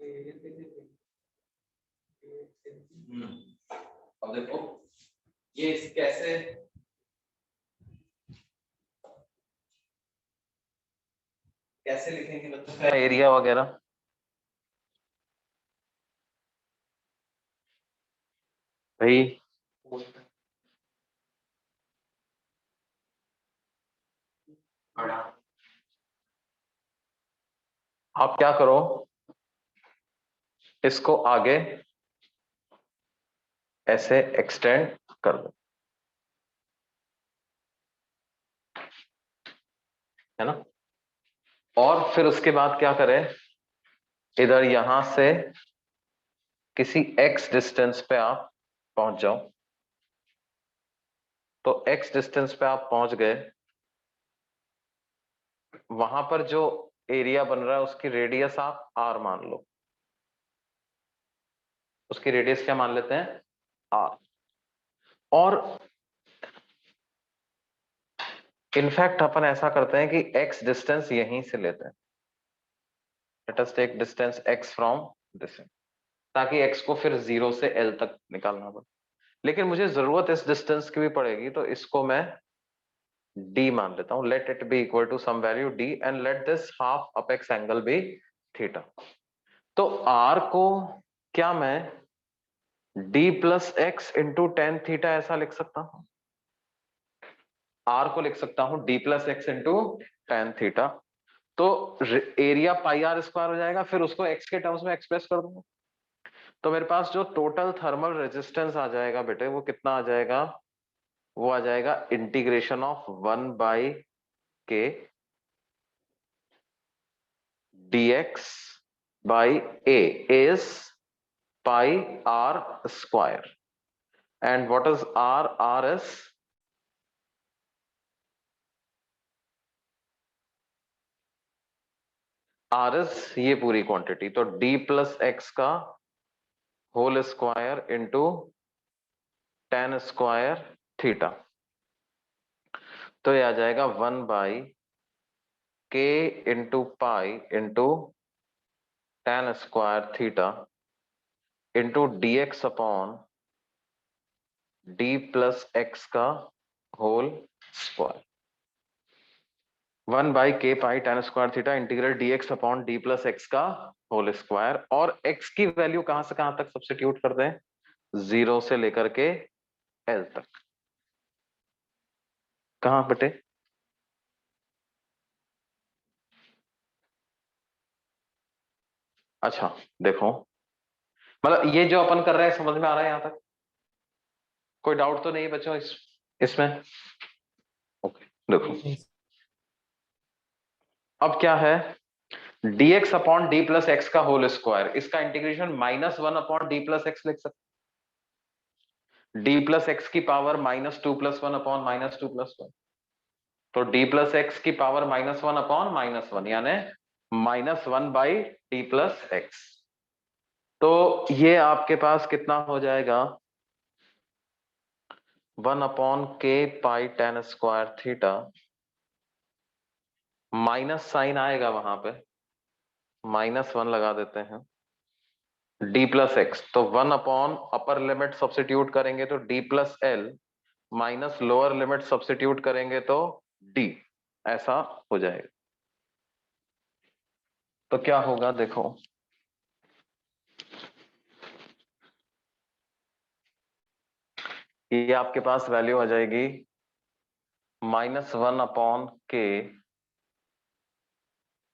अब देखो ये कैसे कैसे लिखेंगे बच्चों का एरिया वगैरह। भाई आप क्या करो, इसको आगे ऐसे एक्सटेंड कर दो, है ना। और फिर उसके बाद क्या करें, इधर यहां से किसी x डिस्टेंस पे आप पहुंच जाओ। तो x डिस्टेंस पे आप पहुंच गए, वहां पर जो एरिया बन रहा है उसकी रेडियस आप r मान लो। उसकी रेडियस क्या मान लेते हैं, r। और इनफैक्ट अपन ऐसा करते हैं कि x डिस्टेंस यहीं से लेते हैं। Let us take distance x from this, ताकि x को फिर 0 से l तक निकालना पड़े। लेकिन मुझे जरूरत इस डिस्टेंस की भी पड़ेगी, तो इसको मैं d मान लेता हूं। Let it be equal to some value d and let this half apex angle be theta. तो r को क्या मैं d plus x into tan theta ऐसा लिख सकता हूं। r को लिख सकता हूं d plus x into tan theta. तो एरिया पाई आर स्क्वायर हो जाएगा, फिर उसको x के टर्म्स में एक्सप्रेस कर दूंगा। तो मेरे पास जो टोटल थर्मल रेजिस्टेंस आ जाएगा बेटे, वो कितना आ जाएगा, वो आ जाएगा integration of 1/k dx by a is pi r square. And what is r? R is ये पूरी क्वांटिटी, तो d प्लस एक्स का whole square into tan square theta. तो ये आ जाएगा 1/k into pi into tan square theta into D X upon D plus X का whole square. 1/k pi tan square theta integral D X upon D plus X का होल स्क्वायर। और x की वैल्यू कहां से कहां तक सब्स्टिट्यूट कर दें, 0 से लेकर के l तक। कहां बेटे, अच्छा देखो, मतलब ये जो अपन कर रहे हैं समझ में आ रहा है यहां तक, कोई डाउट तो नहीं है बच्चों इसमें। ओके देखो, अब क्या है, dx upon D plus X का होल स्क्वायर, इसका integration -1 upon D plus x लिख सकते। डी प्लस एक्स की पावर -2 + 1 अपॉन -2 + 1। तो डी प्लस एक्स की पावर -1 अपॉन -1 यानी -1/d प्लस एक्स। तो ये आपके पास कितना हो जाएगा, 1/k pi tan square theta, minus sign आएगा वहां पे, -1 लगा देते हैं, d प्लस एक्स। तो 1 अपॉन अपर लिमिट सब्स्टिट्यूट करेंगे तो d plus L, minus lower limit substitute करेंगे तो d, ऐसा हो जाएगा। तो क्या होगा देखो, ये आपके पास वैल्यू आ जाएगी -1 upon k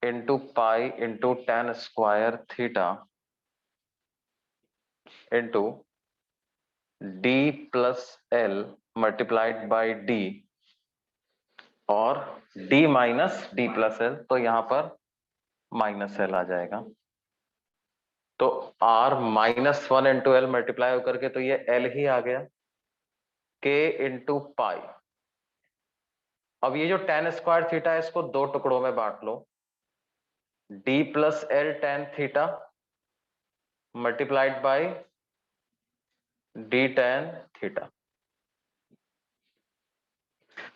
into pi into tan square theta into d plus L multiplied by d और d minus d plus L. तो यहां पर -l आ जाएगा। तो r -1 इंटू एल मल्टीप्लाई होकर के तो ये l ही आ गया, k इंटू पाई। अब ये जो टेन स्क्वायर थीटा है इसको दो टुकड़ों में बांट लो, d plus L tan theta multiplied by d tan theta.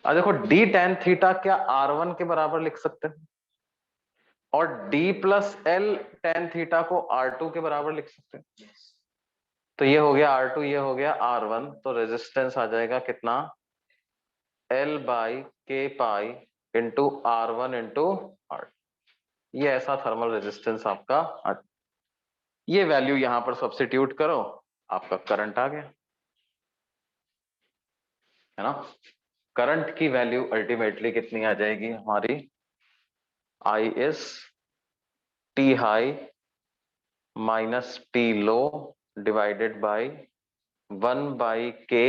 अब देखो d टेन थीटा क्या r1 के बराबर लिख सकते हैं, और d plus L tan theta को R2 के बराबर लिख सकते हैं। तो ये हो गया R2, ये हो गया R1, तो रेजिस्टेंस आ जाएगा कितना, L बाई के pi into R1 into R। ये ऐसा थर्मल रेजिस्टेंस आपका ये वैल्यू यहां पर सब्स्टिट्यूट करो, आपका करंट आ गया, है ना। करंट की वैल्यू अल्टीमेटली कितनी आ जाएगी हमारी, I is T high minus T low divided by 1/k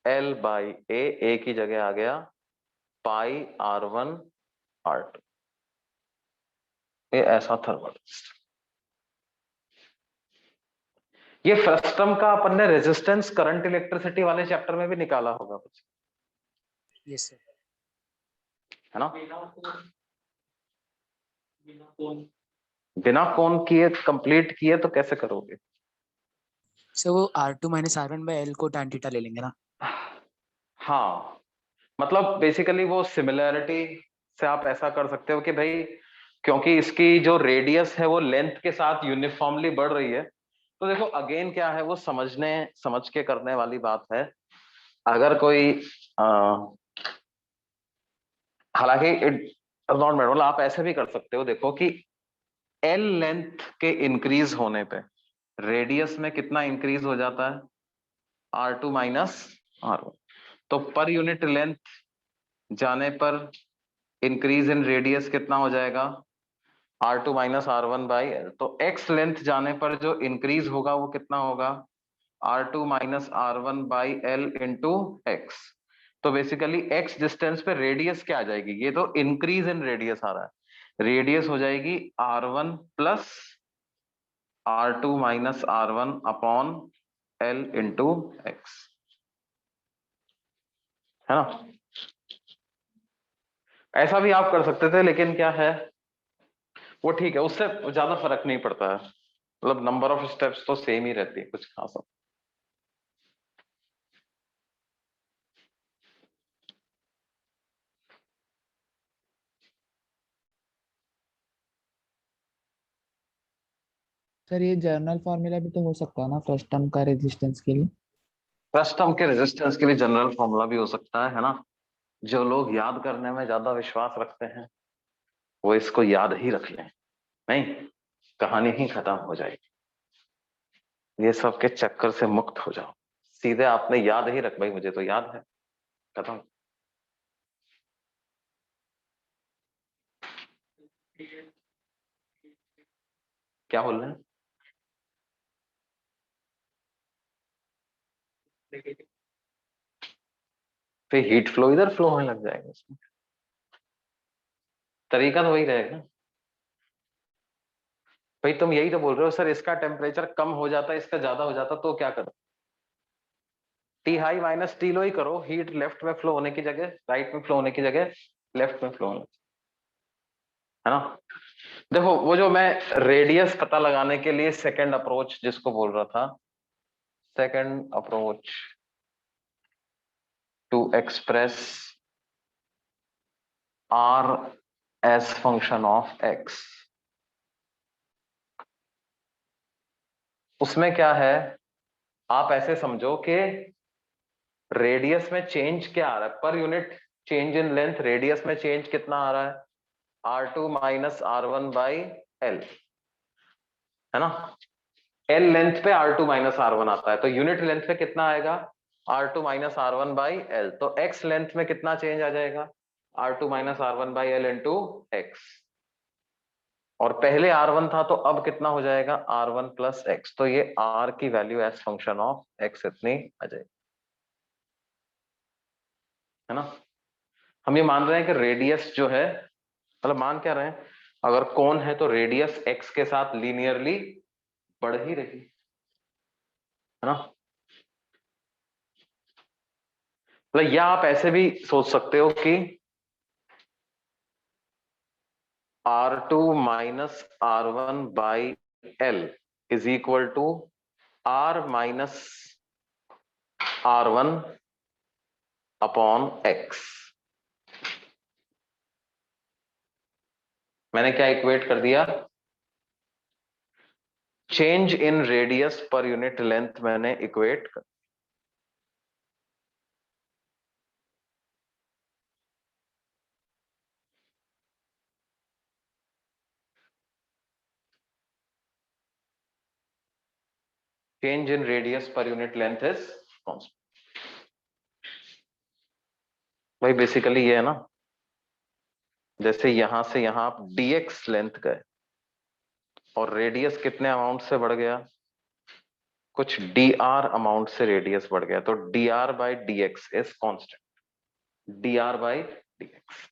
L by A की जगह आ गया पाई R1 R2। ये ऐसा थर्मल, ये फ्रस्टम का अपन ने रेजिस्टेंस करंट इलेक्ट्रिसिटी वाले चैप्टर में भी निकाला होगा कुछ, यस सर। है ना। बिना कौन किए कंप्लीट किए तो कैसे करोगे। सर वो R2 माइनस R1/L को tan थीटा ले लेंगे ना। हाँ, मतलब बेसिकली वो सिमिलैरिटी से आप ऐसा कर सकते हो कि भाई क्योंकि इसकी जो रेडियस है वो लेंथ के साथ यूनिफॉर्मली बढ़ रही है, तो देखो अगेन क्या है वो समझ के करने वाली बात है। अगर कोई हालांकि इट नॉट मैटर, आप ऐसे भी कर सकते हो, देखो कि एल लेंथ के इंक्रीज होने पे रेडियस में कितना इंक्रीज हो जाता है, R2 माइनस R1। तो पर यूनिट लेंथ जाने पर इंक्रीज इन रेडियस कितना हो जाएगा, R2 minus R1 by L. तो x लेंथ जाने पर जो इंक्रीज होगा वो कितना होगा, R2 minus R1 by L into x. तो बेसिकली x डिस्टेंस पे रेडियस क्या आ जाएगी, ये तो इंक्रीज इन रेडियस आ रहा है, रेडियस हो जाएगी R1 plus R2 minus R1 upon L into x, है ना। ऐसा भी आप कर सकते थे, लेकिन क्या है वो ठीक है, उससे ज्यादा फर्क नहीं पड़ता है, मतलब नंबर ऑफ स्टेप्स तो सेम ही रहती है, कुछ खास। सर ये जर्नल फॉर्मूला भी तो हो सकता है ना फर्स्ट टर्म का रेजिस्टेंस के लिए। फर्स्ट टर्म के रेजिस्टेंस के लिए जनरल फॉर्मूला भी हो सकता है ना। जो लोग याद करने में ज्यादा विश्वास रखते हैं वो इसको याद ही रख लें, नहीं कहानी ही खत्म हो जाएगी। ये सब के चक्कर से मुक्त हो जाओ, सीधे आपने याद ही रख, भाई मुझे तो याद है, खत्म। क्या बोल रहे हैं, फिर हीट फ्लो इधर फ्लो होने लग जाएगा, इसमें तरीका तो वही रहेगा। भाई तुम यही तो बोल रहे हो सर, इसका टेम्परेचर कम हो जाता है, इसका ज्यादा हो जाता, तो क्या करो, टी हाई माइनस टी लो ही करो, हीट लेफ्ट में फ्लो होने की जगह राइट में फ्लो होने की जगह लेफ्ट में फ्लो होने, है ना। देखो वो जो मैं रेडियस पता लगाने के लिए सेकंड अप्रोच जिसको बोल रहा था, second approach to express R as function of x, उसमें क्या है, आप ऐसे समझो कि रेडियस में चेंज क्या आ रहा है, per unit change in length radius में चेंज कितना आ रहा है, R2 minus R1 by L, है ना। एल लेंथ पे R2 माइनस R1 आता है, तो यूनिट लेंथ पे कितना आएगा, R2 minus R1 by L. तो x लेंथ में कितना चेंज आ जाएगा, R2 minus R1 by L into x. और पहले R1 था तो अब कितना हो जाएगा, R1 प्लस एक्स। तो ये R की value as function of x इतनी आ जाएगी, है ना। हम ये मान रहे हैं कि रेडियस जो है, मतलब मान क्या रहे हैं, अगर कोण है तो रेडियस x के साथ लीनियरली बढ़ ही रही, है ना। मतलब या आप ऐसे भी सोच सकते हो कि R2 minus R1 by L is equal to R minus R1 upon x. मैंने क्या इक्वेट कर दिया, change in radius per unit length मैंने इक्वेट कर, change in radius per unit length is constant. भाई बेसिकली ये है ना, जैसे यहां से यहां आप dx लेंथ गए और रेडियस कितने अमाउंट से बढ़ गया, कुछ dr अमाउंट से रेडियस बढ़ गया, तो dr by dx is constant, dr by dx।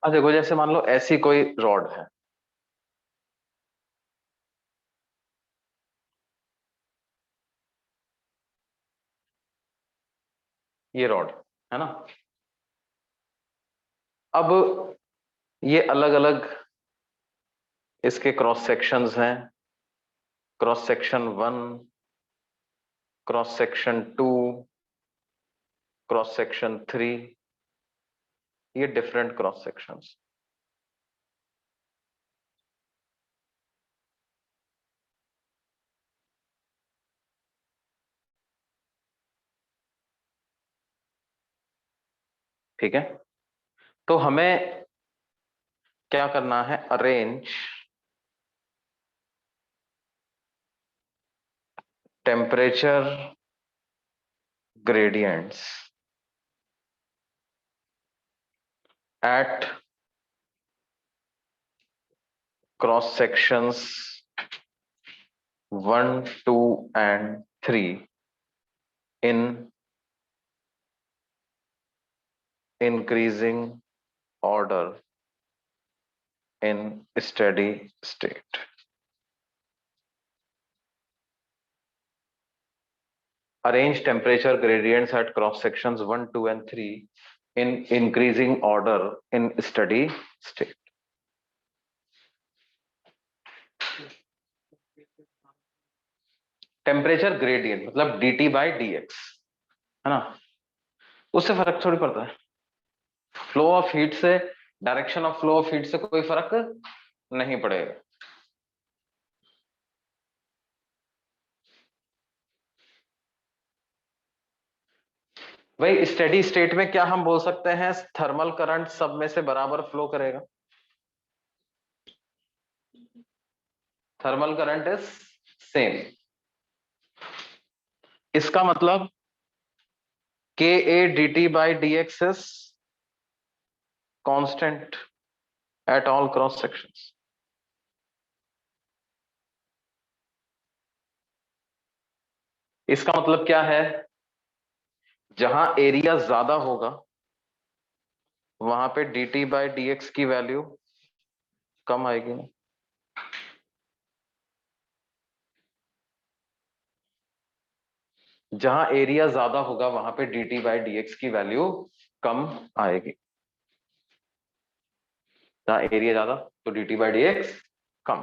देखो जैसे मान लो ऐसी कोई रॉड है, ये रॉड है ना, अब ये अलग अलग इसके क्रॉस सेक्शंस हैं, cross section 1, cross section 2, cross section 3, ये डिफरेंट क्रॉस सेक्शंस। ठीक है, तो हमें क्या करना है, arrange temperature gradients at cross sections 1, 2 and 3 इन increasing order in steady state। Arrange temperature gradients at cross sections 1, 2 and 3 in increasing order in steady state। Temperature gradient मतलब dt बाई dx है ना, उससे फर्क थोड़ी पड़ता है, फ्लो ऑफ हीट से, direction of flow of heat से कोई फर्क नहीं पड़ेगा। भाई स्टेडी स्टेट में क्या हम बोल सकते हैं, थर्मल करंट सब में से बराबर फ्लो करेगा, थर्मल करंट इज सेम। इसका मतलब के A D T by D x is constant at all cross sections. इसका मतलब क्या है, जहां एरिया ज्यादा होगा वहां पे D T by D X की वैल्यू कम आएगी ना, जहां एरिया ज्यादा होगा वहां पे D T by D X की वैल्यू कम आएगी, जहां एरिया ज्यादा तो D T by D X कम।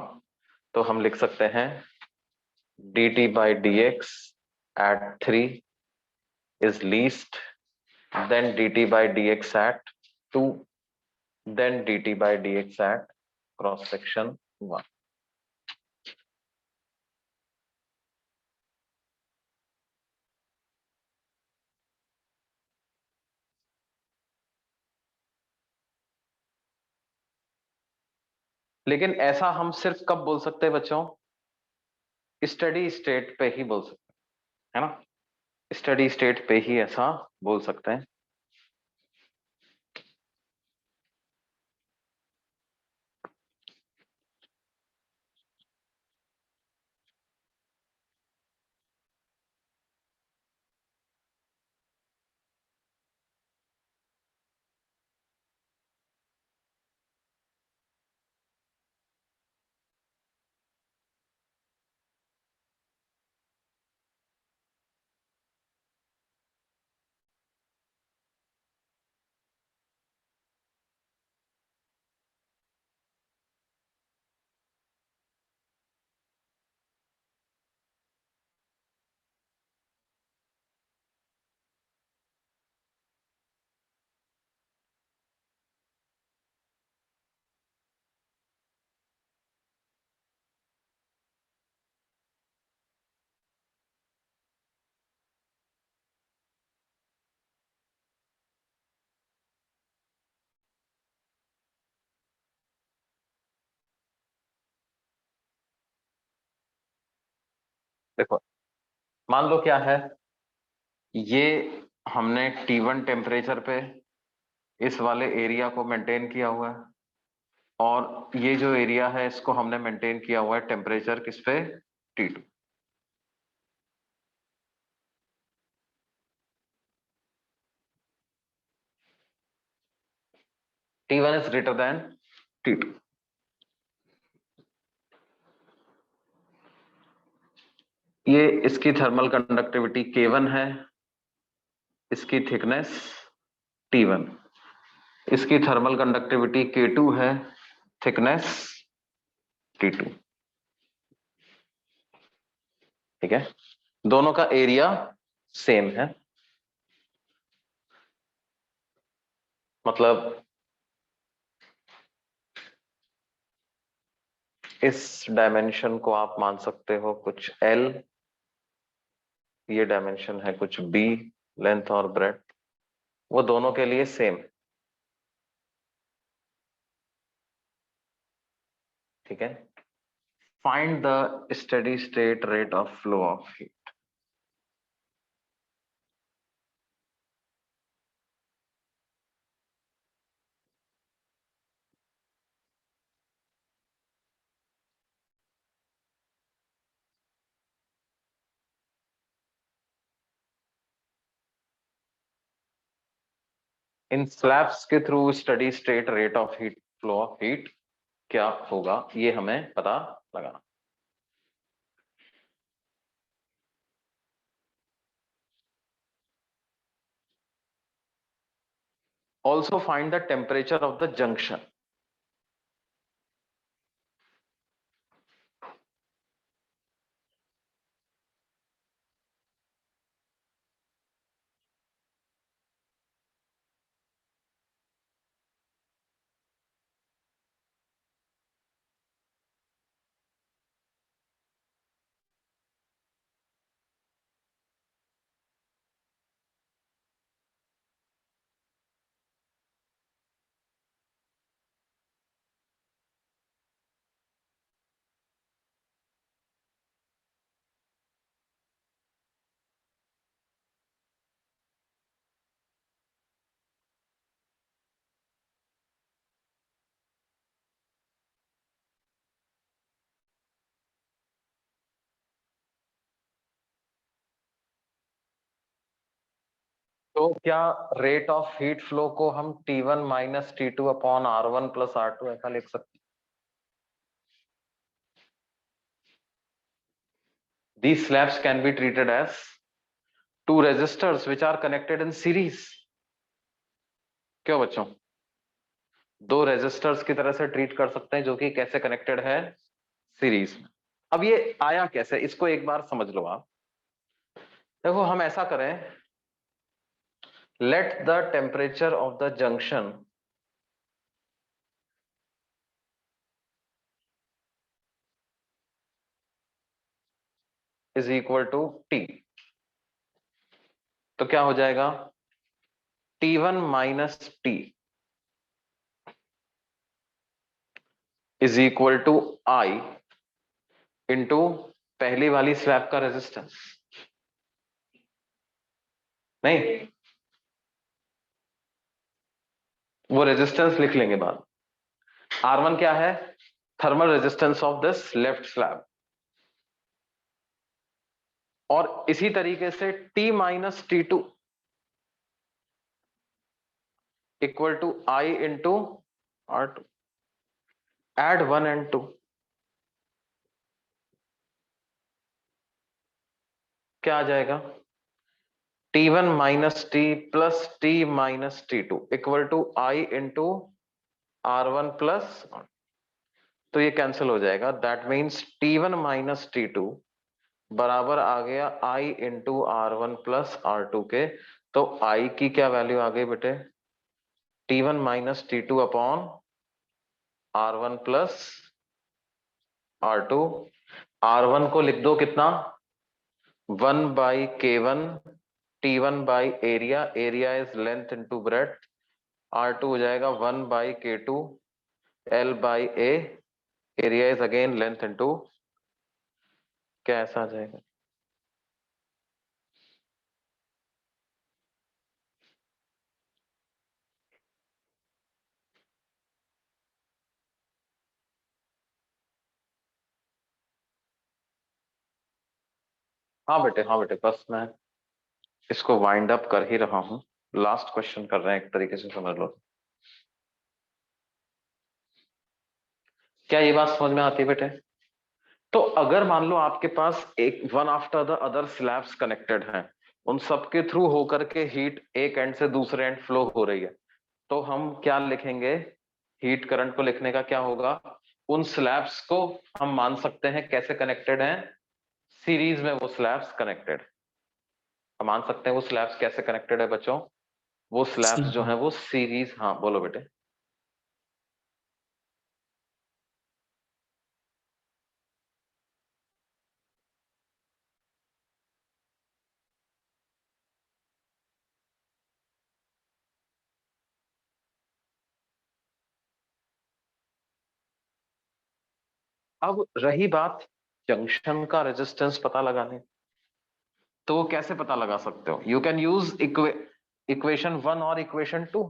तो हम लिख सकते हैं D T by D X at 3 is least, then dt by dx at 2, then dt by dx at cross section 1। लेकिन ऐसा हम सिर्फ कब बोल सकते हैं बच्चों, स्टडी स्टेट पे ही बोल सकते हैं, है ना, स्टडी स्टेट पे ही ऐसा बोल सकते हैं। देखो मान लो क्या है, ये हमने T1 टेम्परेचर पे इस वाले एरिया को मेंटेन किया हुआ है, और ये जो एरिया है इसको हमने मेंटेन किया हुआ है टेम्परेचर किस पे, T2। T1 is greater than T2। ये इसकी थर्मल कंडक्टिविटी K1 है, इसकी थिकनेस T1, इसकी थर्मल कंडक्टिविटी K2 है, थिकनेस T2। ठीक है, दोनों का एरिया सेम है, मतलब इस डायमेंशन को आप मान सकते हो कुछ L, ये डायमेंशन है कुछ B, लेंथ और ब्रेड्थ, वो दोनों के लिए सेम। ठीक है, find the steady state rate of flow of heat. In slabs के through steady state rate of heat, flow of heat क्या होगा, ये हमें पता लगाना। Also find the temperature of the junction. तो क्या रेट ऑफ हीट फ्लो को हम T1 minus T2 upon R1 plus R2 ऐसा लिख सकते हैं? These slabs can be treated as two resistors which are connected in series। क्यों बच्चों, दो रेजिस्टर्स की तरह से ट्रीट कर सकते हैं जो कि कैसे कनेक्टेड है, सीरीज में। अब ये आया कैसे, इसको एक बार समझ लो आप। देखो हम ऐसा करें, let the temperature of the junction is equal to T। तो क्या हो जाएगा, T1 minus T is equal to I into पहली वाली स्लैब का रेजिस्टेंस। नहीं, वो रेजिस्टेंस लिख लेंगे बाद। R1 क्या है, thermal resistance of this left slab, और इसी तरीके से T minus T2 equal to I into R2। Add 1 and 2, क्या आ जाएगा, T1 minus T plus T minus T2 equal to I into R1 plus, तो ये कैंसिल हो जाएगा। That means T1 minus T2 बराबर आ गया I into R1 plus R2 के। तो I की क्या वैल्यू आ गई बेटे, T1 minus T2 upon R1 plus R2। R1 को लिख दो कितना, 1 by K1, T1 by area, area is length into breadth, R2 हो जाएगा 1 by K2 L by A, area is again length into, क्या ऐसा आ जाएगा, हाँ बेटे, बस मैं इसको वाइंड अप कर ही रहा हूँ, लास्ट क्वेश्चन कर रहे हैं एक तरीके से, समझ लो। क्या ये बात समझ में आती है बेटे? तो अगर मान लो आपके पास एक one after the other slabs connected हैं, उन सबके थ्रू होकर के हीट एक एंड से दूसरे एंड फ्लो हो रही है, तो हम क्या लिखेंगे? हीट करंट को लिखने का क्या होगा? उन स्लैब्स को हम मान सकते हैं कैसे कनेक्टेड हैं, सीरीज में वो स्लैब्स कनेक्टेड। हम मान सकते हैं वो स्लैब्स कैसे कनेक्टेड है बच्चों? वो स्लैब्स जो सीधी। हैं वो सीरीज, हाँ बोलो बेटे। अब रही बात जंक्शन का रेजिस्टेंस पता लगाने, तो वो कैसे पता लगा सकते हो? You can use equation one और इक्वेशन टू।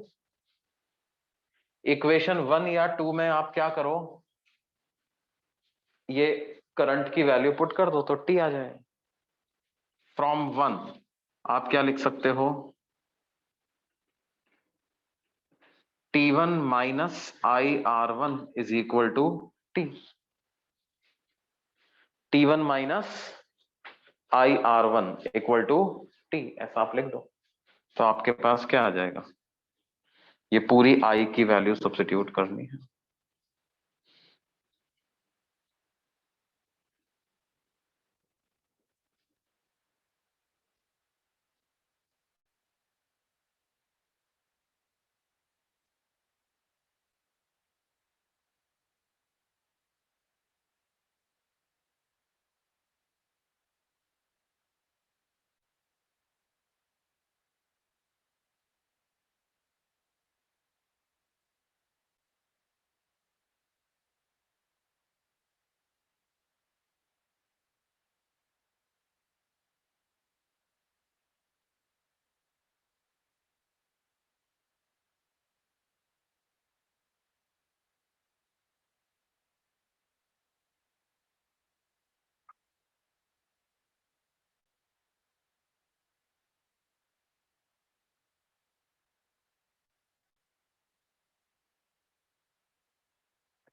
इक्वेशन वन या टू में आप क्या करो, ये करंट की वैल्यू पुट कर दो तो टी आ जाए। फ्रॉम वन आप क्या लिख सकते हो? T1 minus IR1 is equal to T. T1 minus IR1 equal to T, ऐसा आप लिख दो, तो आपके पास क्या आ जाएगा? ये पूरी आई की वैल्यू सब्स्टिट्यूट करनी है।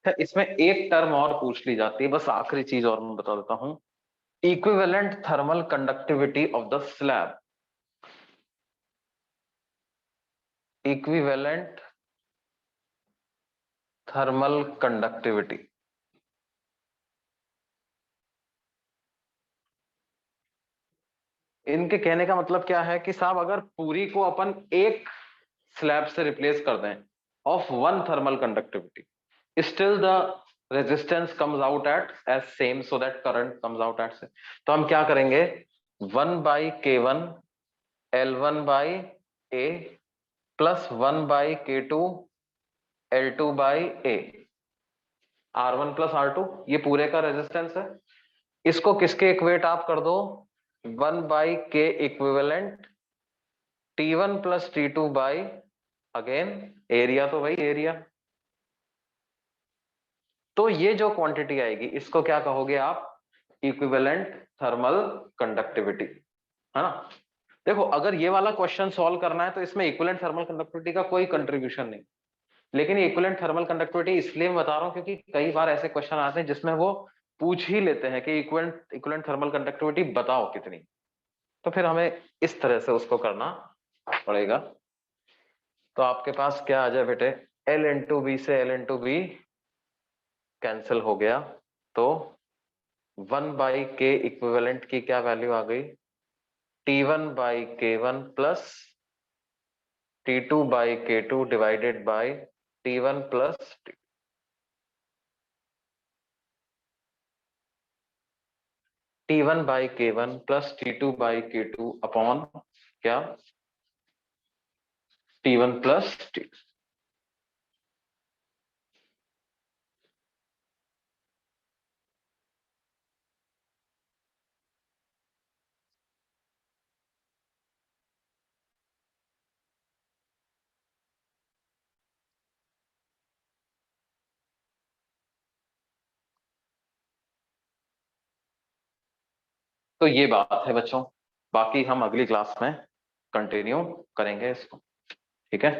अच्छा, इसमें एक टर्म और पूछ ली जाती है, बस आखिरी चीज और मैं बता देता हूं। Equivalent thermal conductivity of the slab. Equivalent thermal conductivity, इनके कहने का मतलब क्या है कि साहब अगर पूरी को अपन एक स्लैब से रिप्लेस कर दें of one thermal conductivity, still the resistance comes out at as same, so that current comes out at से, तो हम क्या करेंगे? 1/K1 L1 by A plus 1/K2 L2/A, R1 plus R2, ये पूरे का रेजिस्टेंस है। इसको किसके इक्वेट आप कर दो? 1/K equivalent T1 plus T2 by, again area, तो भाई एरिया। तो ये जो क्वांटिटी आएगी इसको क्या कहोगे आप? इक्विवेलेंट थर्मल कंडक्टिविटी, है ना? देखो, अगर ये वाला क्वेश्चन सॉल्व करना है तो इसमें इक्विवेलेंट थर्मल कंडक्टिविटी का कोई कंट्रीब्यूशन नहीं, लेकिन इक्विवेलेंट थर्मल कंडक्टिविटी इसलिए मैं बता रहा हूं क्योंकि कई बार ऐसे क्वेश्चन आते हैं जिसमें वो पूछ ही लेते हैं कि इक्विवेलेंट इक्विवेलेंट थर्मल कंडक्टिविटी बताओ कितनी, तो फिर हमें इस तरह से उसको करना पड़ेगा। तो आपके पास क्या आ जाए बेटे? L/B से L/B कैंसिल हो गया, तो 1/K इक्विवेलेंट की क्या वैल्यू आ गई? T1/K1 plus T2/K2 divided by T1 plus T1/K1 plus T2/K2 upon क्या? T1 plus T। तो ये बात है बच्चों, बाकी हम अगली क्लास में कंटिन्यू करेंगे इसको, ठीक है।